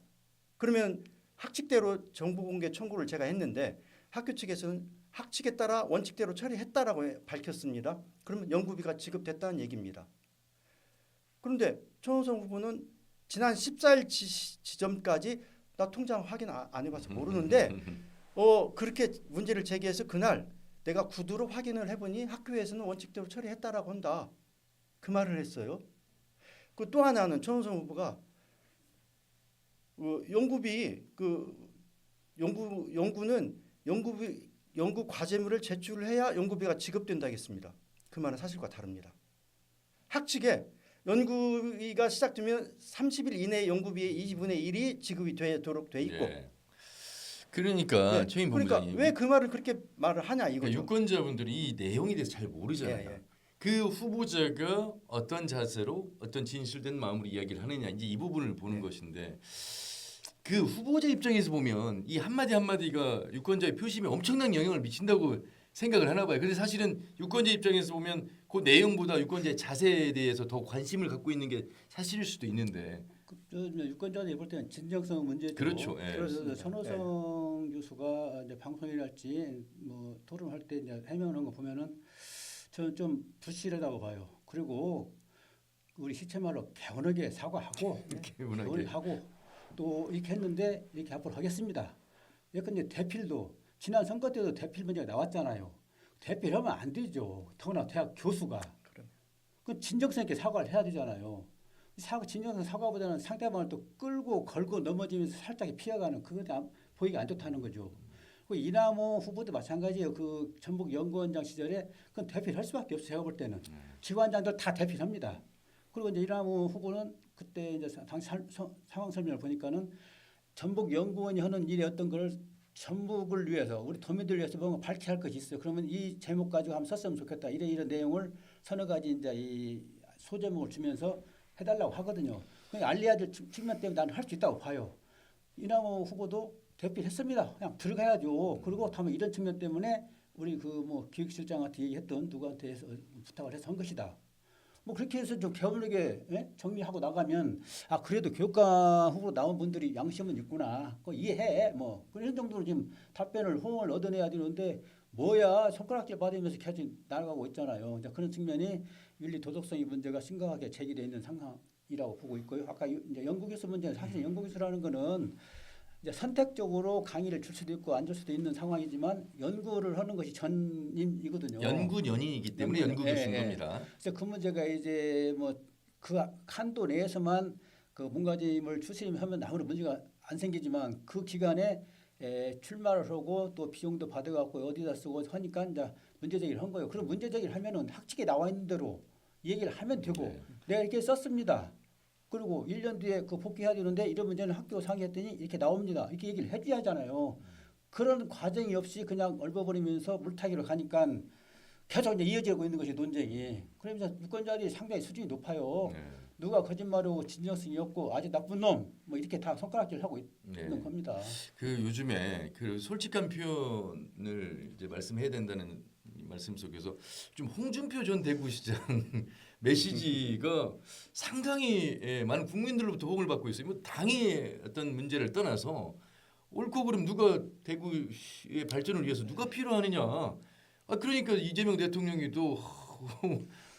S2: 그러면 학칙대로 정보공개 청구를 제가 했는데 학교 측에서는 학칙에 따라 원칙대로 처리했다라고 밝혔습니다. 그러면 연구비가 지급됐다는 얘기입니다. 그런데 천호성 후보는 지난 14일 지점까지 나 통장 확인 안 해봐서 모르는데 그렇게 문제를 제기해서 그날 내가 구두로 확인을 해보니 학교에서는 원칙대로 처리했다라고 한다. 그 말을 했어요. 그 또 하나는 천호성 후보가 연구비 연구는 연구 과제물을 제출을 해야 연구비가 지급된다 했습니다. 그 말은 사실과 다릅니다. 학칙에 연구비가 시작되면 30일 이내에 연구비의 2분의 1이 지급이 되도록 돼 있고.
S1: 예. 그러니까
S2: 네.
S1: 최인
S2: 그러니까
S1: 본부장님.
S2: 왜 그 말을 그렇게 말을 하냐 이거죠.
S1: 그러니까 유권자분들이 이 내용에 대해서 잘 모르잖아요.
S2: 예, 예.
S1: 그 후보자가 어떤 자세로 어떤 진실된 마음으로 이야기를 하느냐 이제 이 부분을 보는
S2: 네.
S1: 것인데 그 후보자 입장에서 보면 이 한마디 한마디가 유권자의 표심에 엄청난 영향을 미친다고 생각을 하나 봐요. 근데 사실은 유권자 입장에서 보면 그 내용보다 유권자의 자세에 대해서 더 관심을 갖고 있는 게 사실일 수도 있는데
S3: 유권자들이 볼 때는 진정성 문제죠.
S1: 그렇죠. 예.
S3: 그래서 천호성 교수가 이제 방송이랄지 뭐 토론할 때 이제 해명하는 거 보면은 저는 좀 부실하다고 봐요. 그리고 우리 시체말로 개운하게 사과하고
S1: 개운하게.
S3: 하고 또 이렇게 했는데 이렇게 앞으로 하겠습니다. 예컨대 대필도 지난 선거 때도 대필 문제가 나왔잖아요. 대필하면 안 되죠. 더구나 대학 교수가. 그 진정성 있게 사과를 해야 되잖아요. 진정성 사과보다는 상대방을 또 끌고 걸고 넘어지면서 살짝 피해가는 그게 보이기 안 좋다는 거죠. 그 이남호 후보도 마찬가지예요. 그 전북 연구원장 시절에 그건 대필할 수밖에 없어요. 제가 볼 때는 지관장들 다 대필합니다. 그리고 이제 이남호 후보는 그때 이제 당시 상황 설명을 보니까는 전북 연구원이 하는 일이 어떤 걸 전북을 위해서 우리 도민들을 위해서 뭔가 밝혀야 할 것이 있어요. 그러면 이 제목 가지고 한번 썼으면 좋겠다. 이런 내용을 서너 가지 이제 이 소제목을 주면서 해달라고 하거든요. 그러니까 알려야 될 측면 때문에 나는 할 수 있다고 봐요. 이남호 후보도 대필했습니다. 그냥 들어가야죠. 그리고 다음에 이런 측면 때문에 우리 그 뭐 기획실장한테 얘기했던 누구한테 해서 부탁을 해서 한 것이다. 뭐 그렇게 해서 좀 게을르게 정리하고 나가면 아 그래도 교육감 후보로 나온 분들이 양심은 있구나. 그거 이해해. 뭐 그런 정도로 지금 답변을 호응을 얻어내야 되는데 뭐야 손가락질 받으면서 계속 나아가고 있잖아요. 이제 그런 측면이 윤리 도덕성의 문제가 심각하게 제기되어 있는 상황이라고 보고 있고요. 아까 이제 연구교수 문제는 사실 연구교수라는 거는 이제 선택적으로 강의를 줄 수도 있고 안 줄 수도 있는 상황이지만 연구를 하는 것이 전임이거든요.
S1: 연구연이기 때문에 연구교수인 겁니다.
S3: 그래서 그 문제가 이제 뭐 그 한도 내에서만 그 문과짐을 추심하면 아무런 문제가 안 생기지만 그 기간에 출마를 하고 또 비용도 받아갖고 어디다 쓰고 하니까 이제 문제 제기를 한 거예요. 그럼 문제 제기를 하면은 학칙에 나와 있는 대로 얘기를 하면 되고 내가 이렇게 썼습니다. 그리고 1년 뒤에 그 복귀해야 되는데 이런 문제는 학교 상의했더니 이렇게 나옵니다. 이렇게 얘기를 해줘야 하잖아요. 그런 과정이 없이 그냥 얼버버리면서 물타기로 가니까 계속 이제 이어지고 있는 것이 논쟁이. 그러면서 유권자들이 상당히 수준이 높아요. 누가 거짓말하고 진정성이 없고 아주 나쁜 놈 뭐 이렇게 다 손가락질 하고 있는 겁니다.
S1: 그 요즘에 그 솔직한 표현을 이제 말씀해야 된다는 말씀 속에서 좀 홍준표 전 대구시장 메시지가 상당히 많은 국민들로부터 호응을 받고 있어요. 뭐 당의 어떤 문제를 떠나서 옳고 그름 누가 대구의 발전을 위해서 누가 필요하느냐. 아 그러니까 이재명 대통령이 또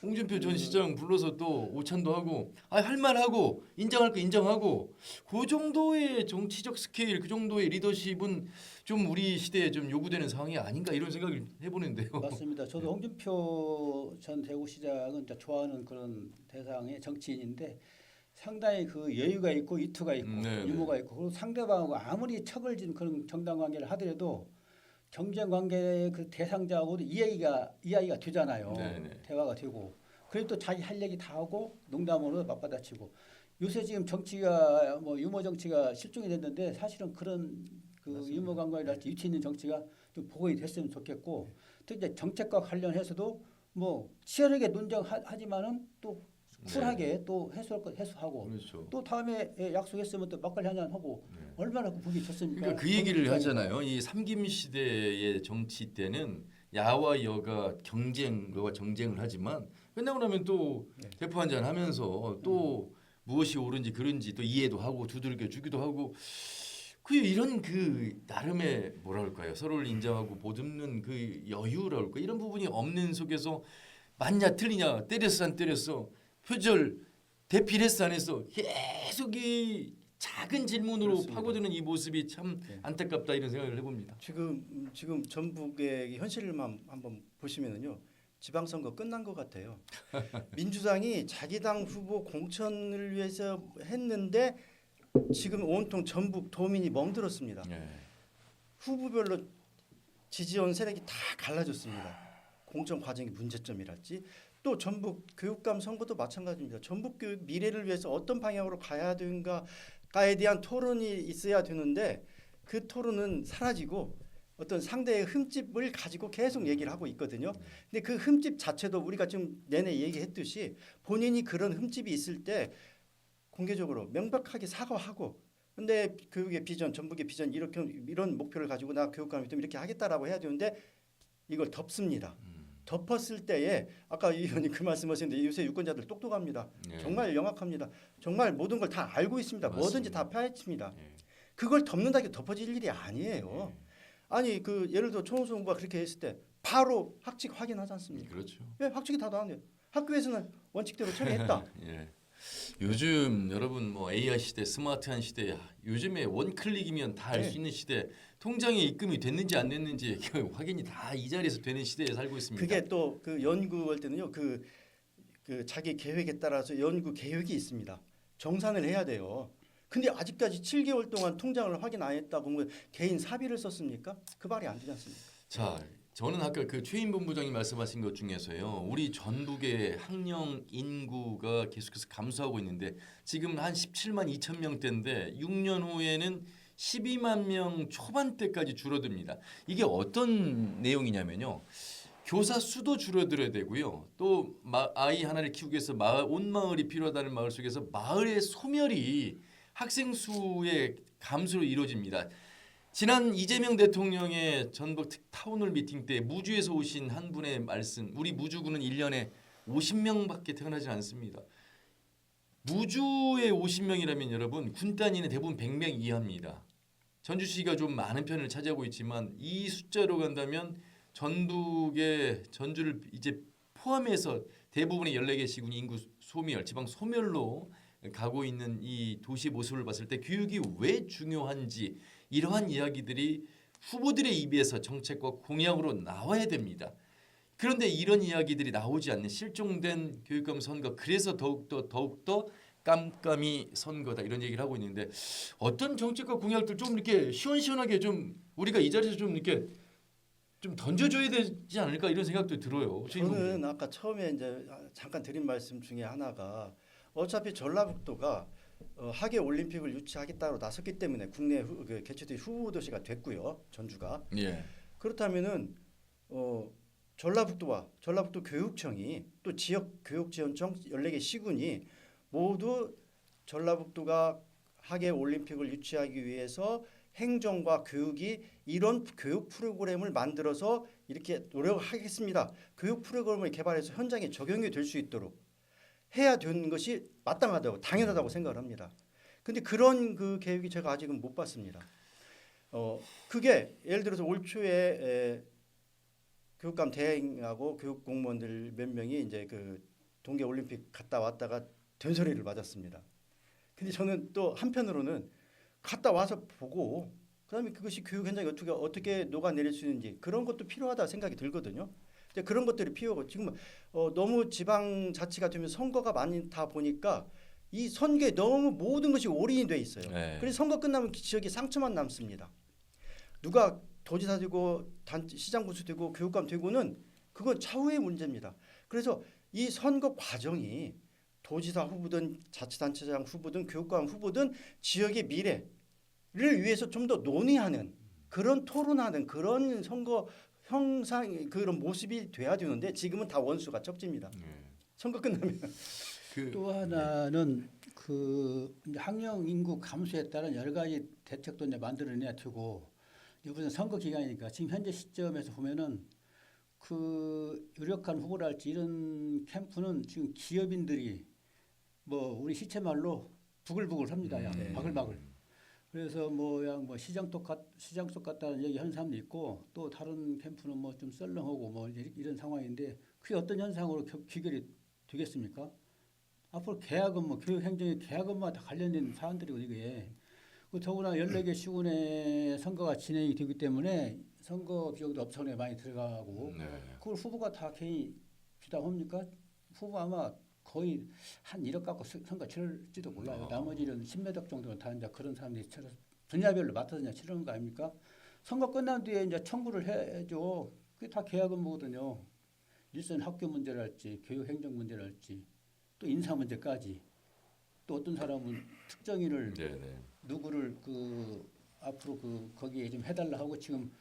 S1: 홍준표 전 시장 불러서 또 오찬도 하고 할 말하고 인정할 거 인정하고 그 정도의 정치적 스케일 그 정도의 리더십은 좀 우리 시대에 좀 요구되는 상황이 아닌가 이런 생각을 해보는데요.
S3: 맞습니다. 저도 홍준표 전 대구시장은 진짜 좋아하는 그런 대상의 정치인인데 상당히 그 여유가 있고 이투가 있고 유머가 있고 그리고 상대방하고 아무리 척을 진 그런 정당 관계를 하더라도 경쟁 관계 그 대상자하고도 이야기가 되잖아요.
S1: 네네.
S3: 대화가 되고. 그래도 또 자기 할 얘기 다 하고 농담으로 맞받아치고. 요새 지금 정치가 뭐 유머 정치가 실종이 됐는데 사실은 그런 그
S2: 맞습니다.
S3: 유머 관계랄지 위치 있는 정치가 좀 보강이 됐으면 좋겠고. 또 이제 정책과 관련해서도 뭐 치열하게 논쟁하지만은 또 쿨하게 또 해소하고
S1: 그렇죠.
S3: 또 다음에 약속했으면 또 막걸리 한잔 하고 얼마나 보기 좋습니까?
S1: 그러니까 그 얘기를 하잖아요. 이 삼김 시대의 정치 때는 야와 여가 경쟁과 정쟁을 하지만 끝나고 나면 또 대포 한잔 하면서 또 무엇이 옳은지 그른지 또 이해도 하고 두들겨 주기도 하고 그 이런 그 나름의 뭐랄까요 서로를 인정하고 보듬는 그 여유랄까 이런 부분이 없는 속에서 맞냐 틀리냐 때렸어 안 때렸어 표절 대필했어 안 했어 계속 이 작은 질문으로
S2: 그렇습니다.
S1: 파고드는 이 모습이 참
S2: 네.
S1: 안타깝다 이런 생각을 해봅니다.
S2: 지금 전북의 현실만 한번 보시면은요. 지방선거 끝난 것 같아요. 민주당이 자기 당 후보 공천을 위해서 했는데 지금 온통 전북 도민이 멍들었습니다.
S1: 네.
S2: 후보별로 지지원 세력이 다 갈라졌습니다. 공천 과정의 문제점이랄지 또 전북 교육감 선거도 마찬가지입니다. 전북 교육 미래를 위해서 어떤 방향으로 가야 되는가에 대한 토론이 있어야 되는데 그 토론은 사라지고 어떤 상대의 흠집을 가지고 계속 얘기를 하고 있거든요. 근데 그 흠집 자체도 우리가 지금 내내 얘기했듯이 본인이 그런 흠집이 있을 때 공개적으로 명백하게 사과하고 근데 교육의 비전, 전북의 비전 이런 목표를 가지고 나 교육감이 좀 이렇게 하겠다라고 해야 되는데 이걸 덮습니다. 덮었을 때에 아까 이 의원님 그 말씀하셨는데 요새 유권자들 똑똑합니다.
S1: 네.
S2: 정말 영악합니다. 정말 모든 걸 다 알고 있습니다.
S1: 맞습니다.
S2: 뭐든지 다 파헤칩니다.
S1: 네.
S2: 그걸 덮는다고 덮어질 일이 아니에요. 아니 그 예를 들어 총수 후보가 그렇게 했을 때 바로 학칙 확인하지 않습니까?
S1: 그렇죠.
S2: 왜 학칙이 다 나왔네요. 학교에서는 원칙대로 처리했다.
S1: 예. 요즘 여러분 뭐 AI 시대, 스마트한 시대, 요즘에 원클릭이면 다 알 수
S2: 네.
S1: 있는 시대, 통장에 입금이 됐는지 안 됐는지 확인이 다 이 자리에서 되는 시대에 살고 있습니다.
S2: 그게 또 그 연구할 때는요. 그 자기 계획에 따라서 연구 계획이 있습니다. 정산을 해야 돼요. 근데 아직까지 7개월 동안 통장을 확인 안 했다고 하면 개인 사비를 썼습니까? 그 말이 안 되지 않습니까?
S1: 자, 저는 아까 그 최인 본부장이 말씀하신 것 중에서요. 우리 전북의 학령 인구가 계속해서 감소하고 있는데 지금 한 17만 2천 명대인데 6년 후에는 12만 명 초반대까지 줄어듭니다. 이게 어떤 내용이냐면요. 교사 수도 줄어들어야 되고요. 또 아이 하나를 키우기 위해서 온 마을이 필요하다는 마을 속에서 마을의 소멸이 학생 수의 감소로 이루어집니다. 지난 이재명 대통령의 전북 타운홀 미팅 때 무주에서 오신 한 분의 말씀, 우리 무주군은 1년에 50명밖에 태어나지 않습니다. 무주에 50명이라면 여러분 군 단위는 대부분 100명 이하입니다. 전주시가 좀 많은 편을 차지하고 있지만 이 숫자로 간다면 전북의 전주를 이제 포함해서 대부분의 14개 시군 인구 소멸, 지방 소멸로 가고 있는 이 도시 모습을 봤을 때 교육이 왜 중요한지 이러한 이야기들이 후보들의 입에서 정책과 공약으로 나와야 됩니다. 그런데 이런 이야기들이 나오지 않는 실종된 교육감 선거, 그래서 더욱더 깜깜이 선거다 이런 얘기를 하고 있는데 어떤 정책과 공약들 좀 이렇게 시원시원하게 좀 우리가 이 자리에서 좀 이렇게 좀 던져줘야 되지 않을까 이런 생각도 들어요.
S2: 저는 아까 처음에 이제 잠깐 드린 말씀 중에 하나가 어차피 전라북도가 하계 올림픽을 유치하겠다고 나섰기 때문에 국내 개최된 후보 도시가 됐고요. 전주가.
S1: 예.
S2: 그렇다면은 전라북도와 전라북도 교육청이 또 지역 교육지원청 14개 시군이 모두 전라북도가 하계 올림픽을 유치하기 위해서 행정과 교육이 이런 교육 프로그램을 만들어서 이렇게 노력하겠습니다. 교육 프로그램을 개발해서 현장에 적용이 될 수 있도록 해야 되는 것이 마땅하다고 당연하다고 생각을 합니다. 근데 그런 그 계획이 제가 아직은 못 봤습니다. 그게 예를 들어서 올 초에 교육감 대행하고 교육 공무원들 몇 명이 이제 그 동계 올림픽 갔다 왔다가 된소리를 맞았습니다. 근데 저는 또 한편으로는 갔다 와서 보고 그다음에 그것이 교육 현장에 어떻게 녹아내릴 수 있는지 그런 것도 필요하다 생각이 들거든요. 근데 그런 것들이 필요하고 지금 너무 지방자치가 되면 선거가 많다 보니까 이 선거에 너무 모든 것이 올인이 돼 있어요.
S1: 네.
S2: 그래서 선거 끝나면 지역에 상처만 남습니다. 누가 도지사 되고 시장 군수 되고 교육감 되고는 그건 차후의 문제입니다. 그래서 이 선거 과정이 도지사 후보든 자치단체장 후보든 교육감 후보든 지역의 미래를 위해서 좀 더 논의하는 그런 토론하는 그런 선거 형상 그런 모습이 돼야 되는데 지금은 다 원수가 척집니다. 선거 끝나면
S3: 또 하나는 그 학령 인구 감소에 따른 여러 가지 대책도 이제 만들어내야 되고 이번에 선거 기간이니까 지금 현재 시점에서 보면은 그 유력한 후보랄지 이런 캠프는 지금 기업인들이 뭐 우리 시체 말로 부글부글 합니다.
S2: 네.
S3: 바글바글. 그래서 뭐 시장 속 같다는 얘기 하는 사람도 있고 또 다른 캠프는 뭐 좀 썰렁하고 뭐 이런 상황인데 그게 어떤 현상으로 귀결이 되겠습니까? 앞으로 계약 업무, 교육 행정의 계약 업무와 다 관련된 사안들이고 이게. 그 더구나 14개 시군의 선거가 진행이 되기 때문에 선거 비용도 엄청나게 많이 들어가고
S1: 네.
S3: 그걸 후보가 다 개인 부담합니까? 후보 아마 거의 한 1억 갖고 선거 치를지도 몰라요. 나머지는 10몇 억 정도는 다 이제 그런 사람들이 분야별로 맡아서 이제 치르는 거 아닙니까? 선거 끝난 뒤에 이제 청구를 해줘. 그게 다 계약 업무거든요. 일선 학교 문제랄지 교육 행정 문제랄지 또 인사 문제까지 또 어떤 사람은 특정인을
S1: 네네.
S3: 누구를 앞으로 거기에 좀 해달라 하고 지금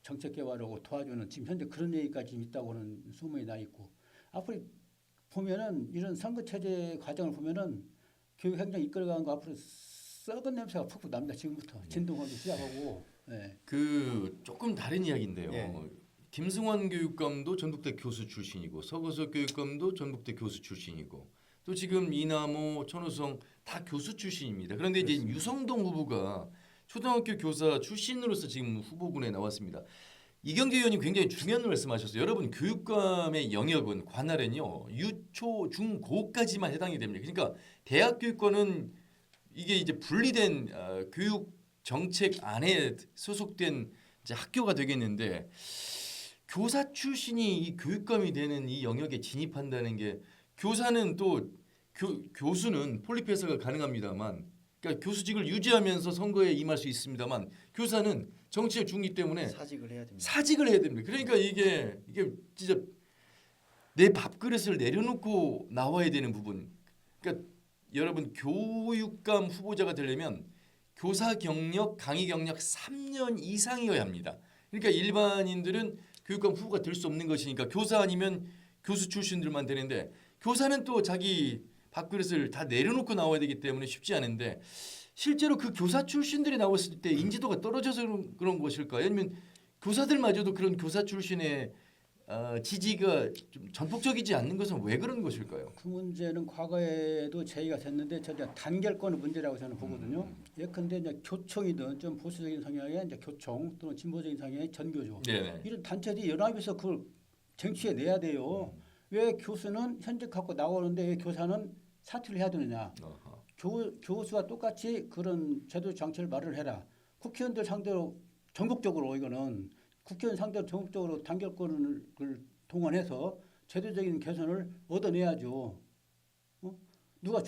S3: 정책 개발하고 도와주는 지금 현재 그런 얘기까지 지금 있다고는 소문이 나 있고 앞으로 보면은 이런 선거 체제 과정을 보면은 교육 행정 이끌어가는 거 앞으로 썩은 냄새가 푹푹 납니다. 지금부터 진동하기 시작하고. 예.
S1: 그 조금 다른 이야기인데요.
S2: 예.
S1: 김승환 교육감도 전북대 교수 출신이고 서거석 교육감도 전북대 교수 출신이고 또 지금 이남호, 천호성 다 교수 출신입니다. 그런데 이제 유성동 후보가 초등학교 교사 출신으로서 지금 후보군에 나왔습니다. 이경재 의원님 굉장히 중요한 말씀하셨어요. 여러분 교육감의 영역은 관할은요 유초 중 고까지만 해당이 됩니다. 그러니까 대학 교육권은 이게 이제 분리된 교육 정책 안에 소속된 이제 학교가 되겠는데 교사 출신이 이 교육감이 되는 이 영역에 진입한다는 게 교사는 또 교수는 폴리페서가 가능합니다만 그러니까 교수직을 유지하면서 선거에 임할 수 있습니다만 교사는 정치적 중립 때문에
S2: 사직을 해야 됩니다.
S1: 사직을 해야 됩니다. 그러니까 이게 진짜 내 밥그릇을 내려놓고 나와야 되는 부분. 그러니까 여러분 교육감 후보자가 되려면 교사 경력, 강의 경력 3년 이상이어야 합니다. 그러니까 일반인들은 교육감 후보가 될 수 없는 것이니까 교사 아니면 교수 출신들만 되는데 교사는 또 자기 밥그릇을 다 내려놓고 나와야 되기 때문에 쉽지 않은데 실제로 그 교사 출신들이 나왔을 때 인지도가 떨어져서 그런 것일까요? 아니면 교사들마저도 그런 교사 출신의 지지가 좀 전폭적이지 않는 것은 왜 그런 것일까요?
S3: 그 문제는 과거에도 제기가 됐는데 저는 단결권의 문제라고 저는 보거든요. 예컨대 이제 교총이든 좀 보수적인 성향의 이제 교총 또는 진보적인 성향의 전교조
S1: 네네.
S3: 이런 단체들이 연합해서 그걸 쟁취해 내야 돼요. 왜 교수는 현직 갖고 나오는데 왜 교사는 사퇴를 해야 되느냐?
S1: 어허.
S3: 교수와 똑같이 그런 제도 장치를 마련을 해라. 국회의원들 상대로 전국적으로 이거는 국회의원 상대로 전국적으로 단결권을 동원해서 제도적인 개선을 얻어내야죠. 누가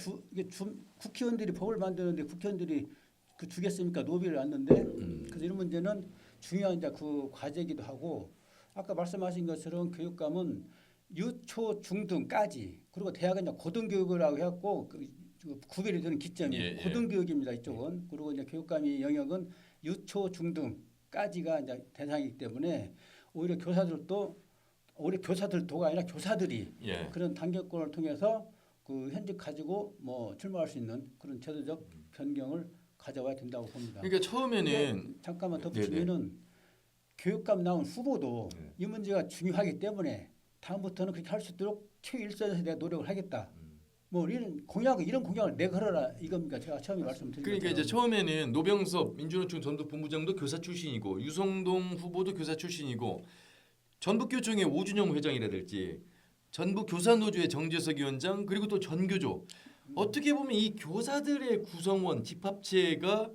S3: 국회의원들이 법을 만드는데 국회의원들이 주겠습니까? 노비를 왔는데 그래서 이런 문제는 중요한 이제 그 과제이기도 하고 아까 말씀하신 것처럼 교육감은 유초 중등까지 그리고 대학은 이제 고등교육이라고 해갖고 구별이 되는 기점이
S1: 예, 예.
S3: 고등교육입니다. 이쪽은 그리고 이제 교육감의 영역은 유초 중등까지가 이제 대상이기 때문에 오히려 교사들도가 아니라 교사들이
S1: 예.
S3: 그런 단결권을 통해서 그 현직 가지고 뭐 출마할 수 있는 그런 제도적 변경을 가져와야 된다고 봅니다.
S1: 그러니까 처음에는
S3: 잠깐만 덧붙이면은 교육감 나온 후보도
S1: 네.
S3: 이 문제가 중요하기 때문에 다음부터는 그렇게 할 수 있도록 최일선에서 내가 노력을 하겠다. 뭐 이런 공약을 내걸어라 이겁니까? 제가 처음에 말씀드린
S1: 그러니까 이제 처음에는 노병섭 민주노총 전북본부장도 교사 출신이고 유성동 후보도 교사 출신이고 전북교총의 오준영 회장이라든지 전북교사노조의 정재석 위원장 그리고 또 전교조 어떻게 보면 이 교사들의 구성원 집합체가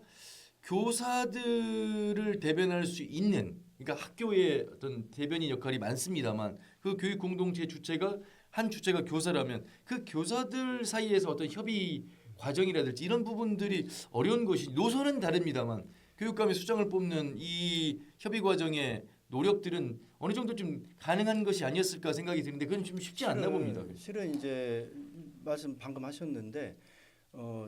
S1: 교사들을 대변할 수 있는 그러니까 학교의 어떤 대변인 역할이 많습니다만 그 교육 공동체 주체가 한 주체가 교사라면 그 교사들 사이에서 어떤 협의 과정이라든지 이런 부분들이 어려운 것이 노선은 다릅니다만 교육감의 수장을 뽑는 이 협의 과정의 노력들은 어느 정도 좀 가능한 것이 아니었을까 생각이 드는데 그건 좀 쉽지 않나 봅니다.
S2: 실은 이제 말씀 방금 하셨는데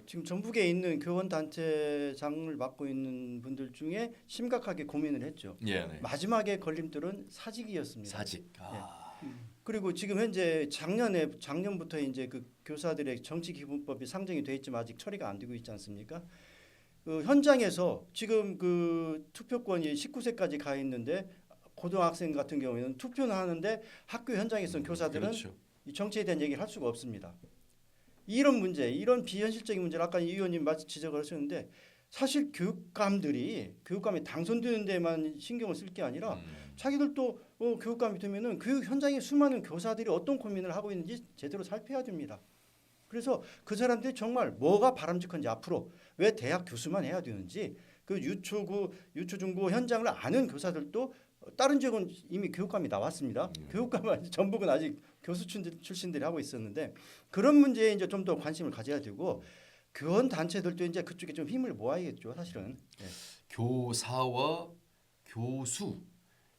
S2: 지금 전북에 있는 교원단체장을 맡고 있는 분들 중에 심각하게 고민을 했죠.
S1: 예, 네.
S2: 마지막에 걸림돌은 사직이었습니다.
S1: 사직.
S2: 그리고 지금 현재 작년부터 이제 그 교사들의 정치기본법이 상정이 돼 있지만 아직 처리가 안 되고 있지 않습니까? 현장에서 지금 그 투표권이 19세까지 가 있는데 고등학생 같은 경우에는 투표는 하는데 학교 현장에서는 교사들은
S1: 그렇죠.
S2: 이 정치에 대한 얘기를 할 수가 없습니다. 이런 문제, 이런 비현실적인 문제를 아까 이 의원님 지적을 하셨는데 사실 교육감이 당선되는 데만 신경을 쓸 게 아니라 자기들도 교육감이 되면은 교육 현장에 수많은 교사들이 어떤 고민을 하고 있는지 제대로 살펴야 됩니다. 그래서 그 사람들이 정말 뭐가 바람직한지 앞으로 왜 대학 교수만 해야 되는지 그 유초중고 현장을 아는 교사들도 다른 지역은 이미 교육감이 나왔습니다. 교육감은 전북은 아직 교수 출신들이 하고 있었는데 그런 문제에 이제 좀 더 관심을 가져야 되고 교원 단체들도 이제 그쪽에 좀 힘을 모아야겠죠, 사실은. 네.
S1: 교사와 교수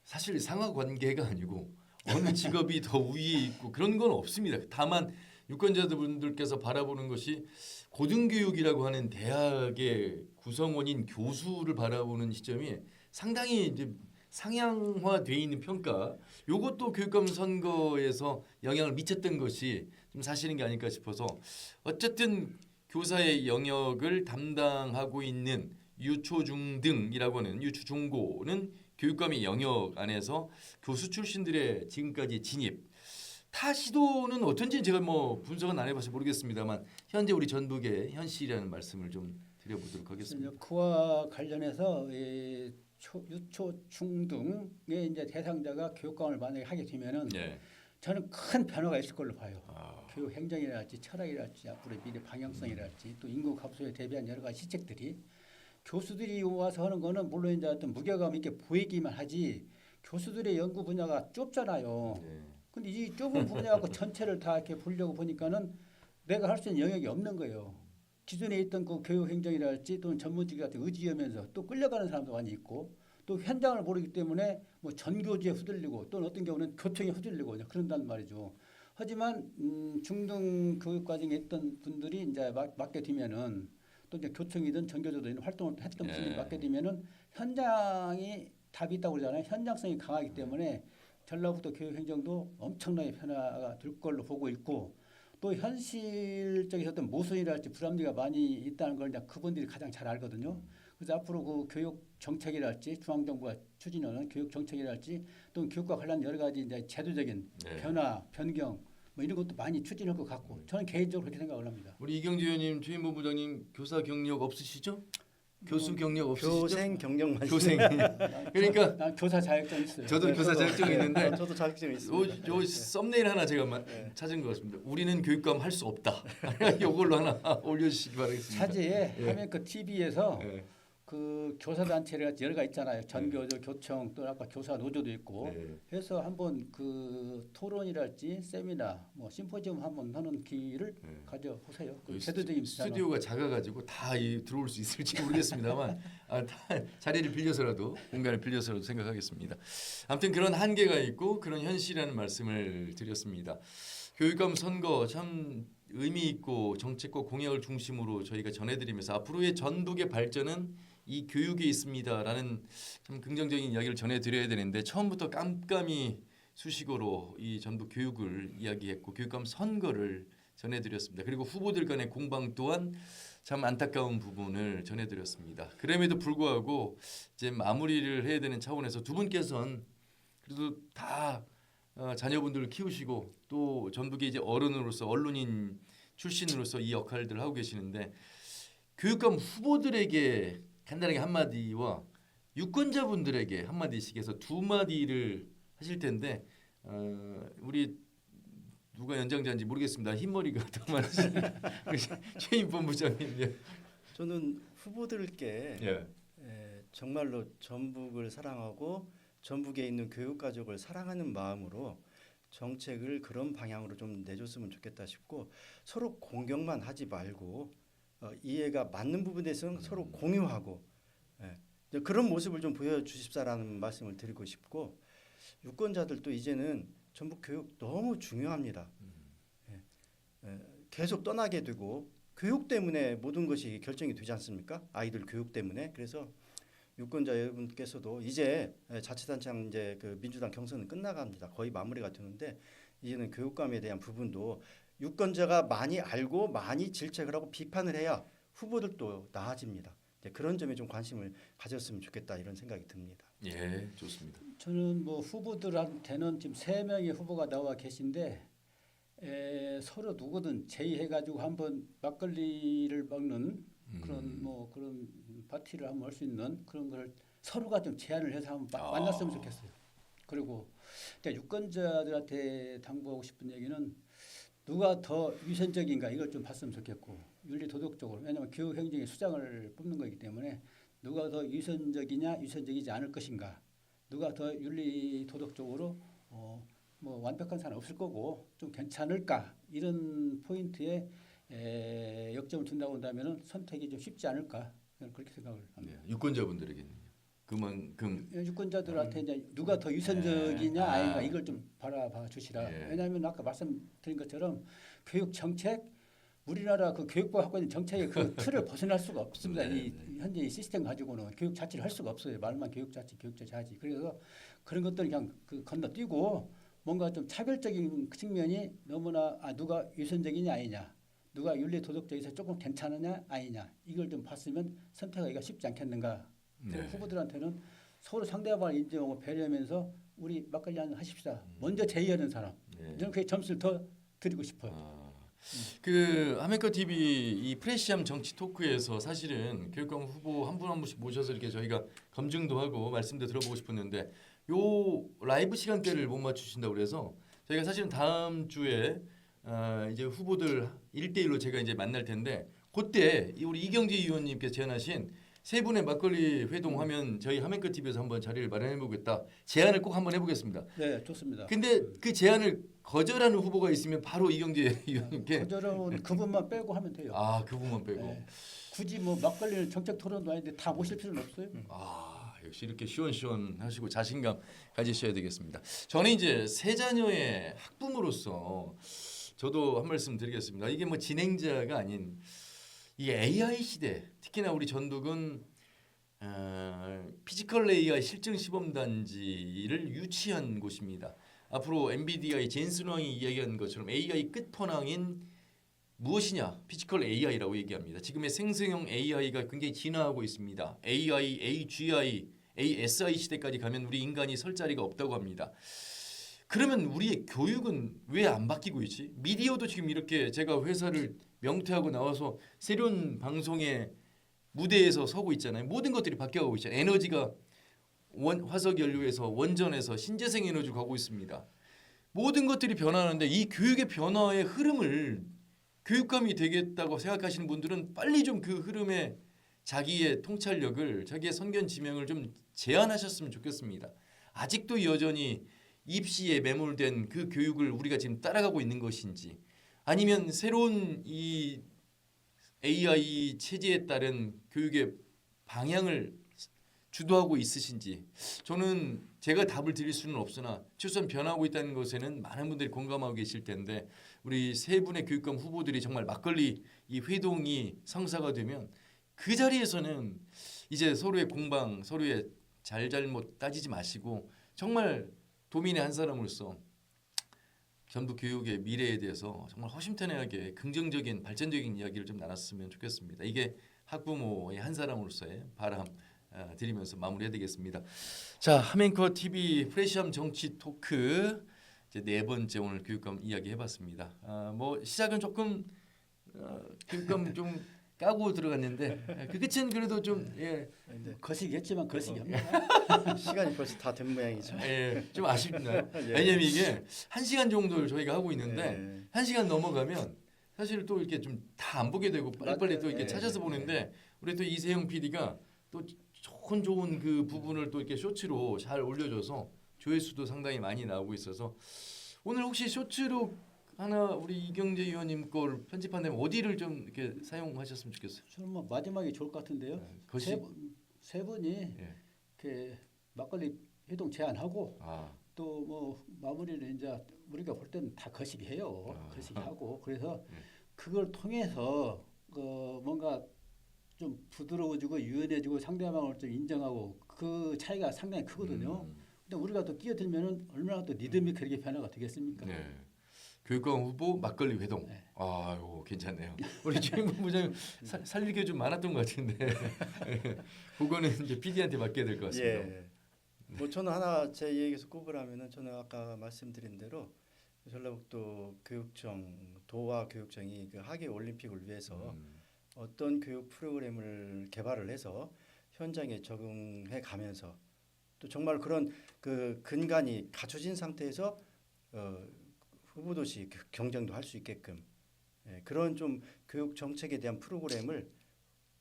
S1: 사실 상하 관계가 아니고 어느 직업이 더 위에 있고 그런 건 없습니다. 다만 유권자분들께서 바라보는 것이 고등교육이라고 하는 대학의 구성원인 교수를 바라보는 시점이 상당히 이제 상향화돼 있는 평가. 요것도 교육감 선거에서 영향을 미쳤던 것이 좀 사실인 게 아닐까 싶어서 어쨌든 교사의 영역을 담당하고 있는 유초중등이라고 하는 유초중고는 교육감의 영역 안에서 교수 출신들의 지금까지 진입 타 시도는 어떤지 제가 뭐 분석은 안 해봐서 모르겠습니다만 현재 우리 전북의 현실이라는 말씀을 좀 드려보도록 하겠습니다.
S3: 그와 관련해서 유초중등의 이제 대상자가 교육감을 만약에 하게 되면은
S1: 예.
S3: 저는 큰 변화가 있을 걸로 봐요.
S1: 아.
S3: 교육 행정이랄지 철학이랄지 앞으로의 미래 방향성이랄지 또 인구 감소에 대비한 여러 가지 시책들이 교수들이 와서 하는 거는 물론 이제 어떤 무게감 있게 보이기만 하지 교수들의 연구 분야가 좁잖아요.
S1: 네.
S3: 근데 이 좁은 분야 갖고 전체를 다 이렇게 보려고 보니까는 내가 할 수 있는 영역이 없는 거예요. 기존에 있던 그 교육 행정이랄지 또는 전문직한테 의지하면서 또 끌려가는 사람도 많이 있고 또 현장을 모르기 때문에 뭐 전교지에 후들리고 또는 어떤 경우는 교통에 후들리고 그냥 그런단 말이죠. 하지만 중등 교육 과정에 있던 분들이 이제 맡게 되면은 또 이제 교총이든 전교조든 활동을 했던 분들이 맡게 되면은 현장이 답이 있다고 그러잖아요. 현장성이 강하기 때문에 전라북도 교육행정도 엄청나게 변화가 될 걸로 보고 있고 또 현실적인 어떤 모순이랄지 불합리가 많이 있다는 걸 이제 그분들이 가장 잘 알거든요. 그래서 앞으로 그 교육 정책이랄지 중앙정부가 추진하는 교육 정책이랄지 또 교육과 관련 여러 가지 이제 제도적인
S1: 네.
S3: 변화, 변경 뭐 이런 것도 많이 추진할 것 같고 저는 개인적으로 그렇게 생각을 합니다.
S1: 우리 이경재 의원님 주임본부장님 교사 경력 없으시죠? 교수 경력 없으시죠?
S2: 교생 경력만
S1: 교생. 그러니까
S3: 난 교사 자격증 있어요.
S1: 저도 교사 자격증이 있는데
S2: 저도 자격증이 있습니다.
S1: 요 썸네일 하나 제가 찾은 것 같습니다. 우리는 교육감 할 수 없다. 이걸로 하나 올려주시기 바라겠습니다.
S3: 사제에
S1: 예.
S3: 하면 그 TV에서
S1: 예.
S3: 그 교사 단체가 여러 가 있잖아요. 전교조, 교청 또 아까 교사 노조도 있고
S1: 네.
S3: 해서 한번 그 토론이랄지 세미나 뭐 심포지엄 한번 하는 기회를
S1: 네.
S3: 가져 보세요. 그
S1: 그
S3: 제도적인
S1: 스튜디오가 작아가지고 다 들어올 수 있을지 모르겠습니다만 다 자리를 빌려서라도 공간을 빌려서라도 생각하겠습니다. 아무튼 그런 한계가 있고 그런 현실이라는 말씀을 드렸습니다. 교육감 선거 참 의미 있고 정책과 공약을 중심으로 저희가 전해드리면서 앞으로의 전북의 발전은 이 교육에 있습니다라는 참 긍정적인 이야기를 전해드려야 되는데 처음부터 깜깜이 수식어로 이 전북 교육을 이야기했고 교육감 선거를 전해드렸습니다. 그리고 후보들 간의 공방 또한 참 안타까운 부분을 전해드렸습니다. 그럼에도 불구하고 이제 마무리를 해야 되는 차원에서 두 분께서는 그래도 다 자녀분들을 키우시고 또 전북의 이제 어른으로서 언론인 출신으로서 이 역할들을 하고 계시는데 교육감 후보들에게 간단하게 한마디와 유권자분들에게 한마디씩 해서 두 마디를 하실 텐데 우리 누가 연장자인지 모르겠습니다. 흰머리가 더 많으신 최임 본부장님. 예.
S2: 저는 후보들께
S1: 예.
S2: 정말로 전북을 사랑하고 전북에 있는 교육 가족을 사랑하는 마음으로 정책을 그런 방향으로 좀 내줬으면 좋겠다 싶고 서로 공격만 하지 말고 이해가 맞는 부분에서는 서로 공유하고 그런 모습을 좀 보여주십사라는 말씀을 드리고 싶고 유권자들도 이제는 전북 교육 너무 중요합니다. 계속 떠나게 되고 교육 때문에 모든 것이 결정이 되지 않습니까? 아이들 교육 때문에. 그래서 유권자 여러분께서도 이제 자치단체장 이제 그 민주당 경선은 끝나갑니다. 거의 마무리가 되는데 이제는 교육감에 대한 부분도 유권자가 많이 알고 많이 질책을 하고 비판을 해야 후보들도 나아집니다. 그런 점에 좀 관심을 가졌으면 좋겠다 이런 생각이 듭니다.
S1: 예, 좋습니다.
S3: 저는 뭐 후보들한테는 지금 3명의 후보가 나와 계신데 서로 누구든 제의해가지고 한번 막걸리를 먹는 그런 뭐 그런 파티를 한번 할 수 있는 그런 걸 서로가 좀 제안을 해서 한번 만났으면 좋겠어요. 그리고 유권자들한테 당부하고 싶은 얘기는 누가 더 유선적인가 이걸 좀 봤으면 좋겠고 윤리 도덕적으로 왜냐하면 교육 행정의 수장을 뽑는 거기 때문에 누가 더 유선적이냐 유선적이지 않을 것인가 누가 더 윤리 도덕적으로 뭐 완벽한 사람 없을 거고 좀 괜찮을까 이런 포인트에 역점을 둔다고 한다면은 선택이 좀 쉽지 않을까 저는 그렇게 생각을 합니다.
S1: 네, 유권자분들에게는요. 그만큼
S3: 유권자들한테 이제 누가 더 유선적이냐
S1: 아.
S3: 아닌가 이걸 좀 바라봐 주시라.
S1: 예.
S3: 왜냐하면 아까 말씀드린 것처럼 교육 정책 우리나라 그 교육부가 갖고 있는 정책의 그 틀을 벗어날 수가 없습니다.
S1: 네,
S3: 이 현재 이 시스템 가지고는 교육 자체를 할 수가 없어요. 말만 교육 자체, 교육 자체 하지. 그래서 그런 것들을 그냥 그 건너뛰고 뭔가 좀 차별적인 측면이 너무나 누가 유선적이냐 아니냐, 누가 윤리 도덕적에서 조금 괜찮으냐 아니냐 이걸 좀 봤으면 선택하기가 쉽지 않겠는가.
S1: 네.
S3: 후보들한테는 서로 상대방을 인정하고 배려하면서 우리 막걸리 한잔 하십시다. 먼저 제의하는 사람.
S1: 네.
S3: 저는 그게 점수를 더 드리고 싶어요.
S1: 그 아메리카 TV 이 프레시함 정치 토크에서 사실은 교육감 후보 한 분 한 분씩 모셔서 이렇게 저희가 검증도 하고 말씀도 들어보고 싶었는데 요 라이브 시간대를 못 맞추신다고 그래서 저희가 사실은 다음 주에 이제 후보들 1대1로 제가 이제 만날 텐데 그때 우리 이경재 의원님께서 제안하신 세 분의 막걸리 회동하면 저희 하멘커 TV에서 한번 자리를 마련해 보겠다. 제안을 꼭 한번 해보겠습니다.
S3: 네, 좋습니다.
S1: 근데 그 제안을 거절하는 후보가 있으면 바로 이경재 의원님께
S3: 거절은 그분만 빼고 하면 돼요.
S1: 그 부분만 빼고
S3: 네. 굳이 뭐 막걸리는 정책 토론도 아닌데 다 모실 필요는 없어요.
S1: 역시 이렇게 시원시원하시고 자신감 가지셔야 되겠습니다. 저는 이제 세 자녀의 학부모로서 저도 한 말씀 드리겠습니다. 이게 뭐 진행자가 아닌 이 AI 시대, 특히나 우리 전북은 피지컬 AI 실증 시범단지를 유치한 곳입니다. 앞으로 NVIDIA의 젠슨 왕이 이야기한 것처럼 AI 끝판왕인 무엇이냐? 피지컬 AI라고 얘기합니다. 지금의 생성형 AI가 굉장히 진화하고 있습니다. AI, AGI, ASI 시대까지 가면 우리 인간이 설 자리가 없다고 합니다. 그러면 우리의 교육은 왜 안 바뀌고 있지? 미디어도 지금 이렇게 제가 회사를 명퇴하고 나와서 새로운 방송의 무대에서 서고 있잖아요. 모든 것들이 바뀌어가고 있잖아요. 에너지가 화석 연료에서 원전에서 신재생 에너지로 가고 있습니다. 모든 것들이 변하는데 이 교육의 변화의 흐름을 교육감이 되겠다고 생각하시는 분들은 빨리 좀 그 흐름에 자기의 통찰력을 자기의 선견 지명을 좀 제안하셨으면 좋겠습니다. 아직도 여전히 입시에 매몰된 그 교육을 우리가 지금 따라가고 있는 것인지 아니면 새로운 이 AI 체제에 따른 교육의 방향을 주도하고 있으신지 저는 제가 답을 드릴 수는 없으나 최소한 변하고 있다는 것에는 많은 분들이 공감하고 계실 텐데 우리 세 분의 교육감 후보들이 정말 막걸리 이 회동이 성사가 되면 그 자리에서는 이제 서로의 공방, 서로의 잘잘못 따지지 마시고 정말 도민의 한 사람으로서 전북 교육의 미래에 대해서 정말 허심탄회하게 긍정적인 발전적인 이야기를 좀 나눴으면 좋겠습니다. 이게 학부모의 한 사람으로서의 바람 드리면서 마무리해야 되겠습니다. 자, 하멘커 TV 프레시함 정치 토크 이제 네 번째 오늘 교육감 이야기 해봤습니다. 뭐 시작은 조금 교육감 좀 까고 들어갔는데 그 끝은 그래도 좀
S3: 거시기 했지만 거시기 합니다.
S2: 시간이 벌써 다 된 모양이죠.
S1: 좀 아쉽나요?
S2: 예.
S1: 왜냐면 이게 1시간 정도를 저희가 하고 있는데
S2: 예.
S1: 1시간 넘어가면 사실 또 이렇게 좀 다 안 보게 되고 빨리빨리 또 이렇게
S2: 예.
S1: 찾아서 보는데 우리 또 이세영 PD가 또 좋은 그 부분을 또 이렇게 쇼츠로 잘 올려줘서 조회수도 상당히 많이 나오고 있어서 오늘 혹시 쇼츠로 하나 우리 이경재 의원님 걸 편집한다면 어디를 좀 이렇게 사용하셨으면 좋겠어요.
S3: 저는 뭐 마지막이 좋을 것 같은데요.
S1: 거시
S3: 세 분이 이렇게 막걸리 회동 제안하고 또 뭐 마무리를 이제 우리가 볼 때는 다 거시기해요. 거시기하고 그래서 그걸 통해서 뭔가 좀 부드러워지고 유연해지고 상대방을 좀 인정하고 그 차이가 상당히 크거든요. 근데 우리가 또 끼어들면은 얼마나 또 리듬이 그렇게 변화가 되겠습니까?
S1: 네. 교육감 후보 막걸리 회동. 아유 괜찮네요. 우리 주임부 부장 살릴 게 좀 많았던 것 같은데 그거는 이제 PD한테 맡겨야 될 것 같습니다.
S2: 예. 뭐 저는 하나 제 얘기에서 꼽으라면은 저는 아까 말씀드린 대로 전라북도 교육청 도와 교육청이 그 하계 올림픽을 위해서 어떤 교육 프로그램을 개발을 해서 현장에 적응해 가면서 또 정말 그런 그 근간이 갖춰진 상태에서 후보도시 경쟁도 할 수 있게끔 그런 좀 교육 정책에 대한 프로그램을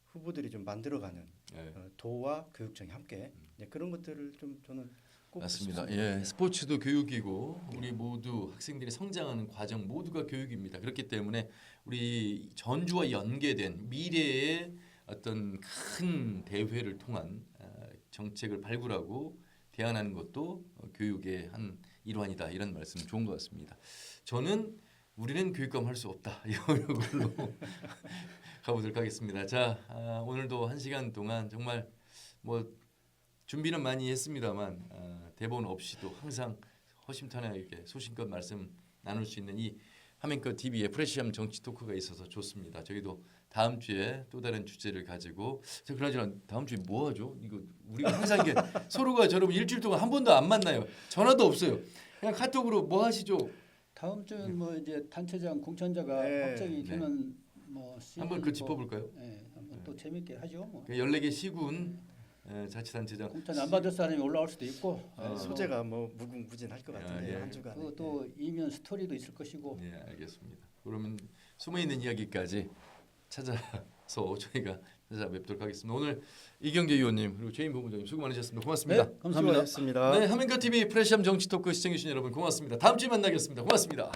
S2: 후보들이 좀 만들어가는
S1: 예.
S2: 도와 교육청이 함께 그런 것들을 좀 저는 꼭
S1: 맞습니다.
S2: 싶습니다.
S1: 예, 스포츠도 교육이고 우리 모두 학생들이 성장하는 과정 모두가 교육입니다. 그렇기 때문에 우리 전주와 연계된 미래의 어떤 큰 대회를 통한 정책을 발굴하고 대안하는 것도 교육의 한 일환이다. 이런 말씀 좋은 것 같습니다. 저는 우리는 교육감 할 수 없다. 이런 걸로 가보도록 하겠습니다. 자, 오늘도 1시간 동안 정말 뭐 준비는 많이 했습니다만 대본 없이도 항상 허심탄회하게 소신껏 말씀 나눌 수 있는 이 화면껏 TV의 프레시함 정치 토크가 있어서 좋습니다. 저희도 다음 주에 또 다른 주제를 가지고 그러나 다음 주에 뭐 하죠? 이거 우리가 항상 이게 서로가 여러분 일주일 동안 한 번도 안 만나요. 전화도 없어요. 그냥 카톡으로 뭐 하시죠?
S3: 다음 주는 뭐 이제 단체장 공천자가
S2: 네.
S3: 확정이
S1: 네.
S3: 되는 뭐
S1: 한번 그 짚어볼까요?
S3: 네, 한번 또 재밌게 하죠. 뭐.
S1: 14개 시군 자치단체장
S3: 공천 안 받을 사람이 올라올 수도 있고
S2: 소재가 뭐 무궁무진할 것 같은데
S1: 예.
S2: 한 주간.
S3: 또 이면 스토리도 있을 것이고
S1: 네, 알겠습니다. 그러면 숨어 있는 이야기까지 찾아서 저희가 찾아뵙도록 하겠습니다. 오늘 이경재 의원님 그리고 최인 본부장님 수고 많으셨습니다. 고맙습니다.
S3: 네, 감사합니다.
S2: 수고하셨습니다.
S1: 네, 화면과 TV 프레시함 정치 토크 시청해 주신 여러분 고맙습니다. 다음 주에 만나겠습니다. 고맙습니다.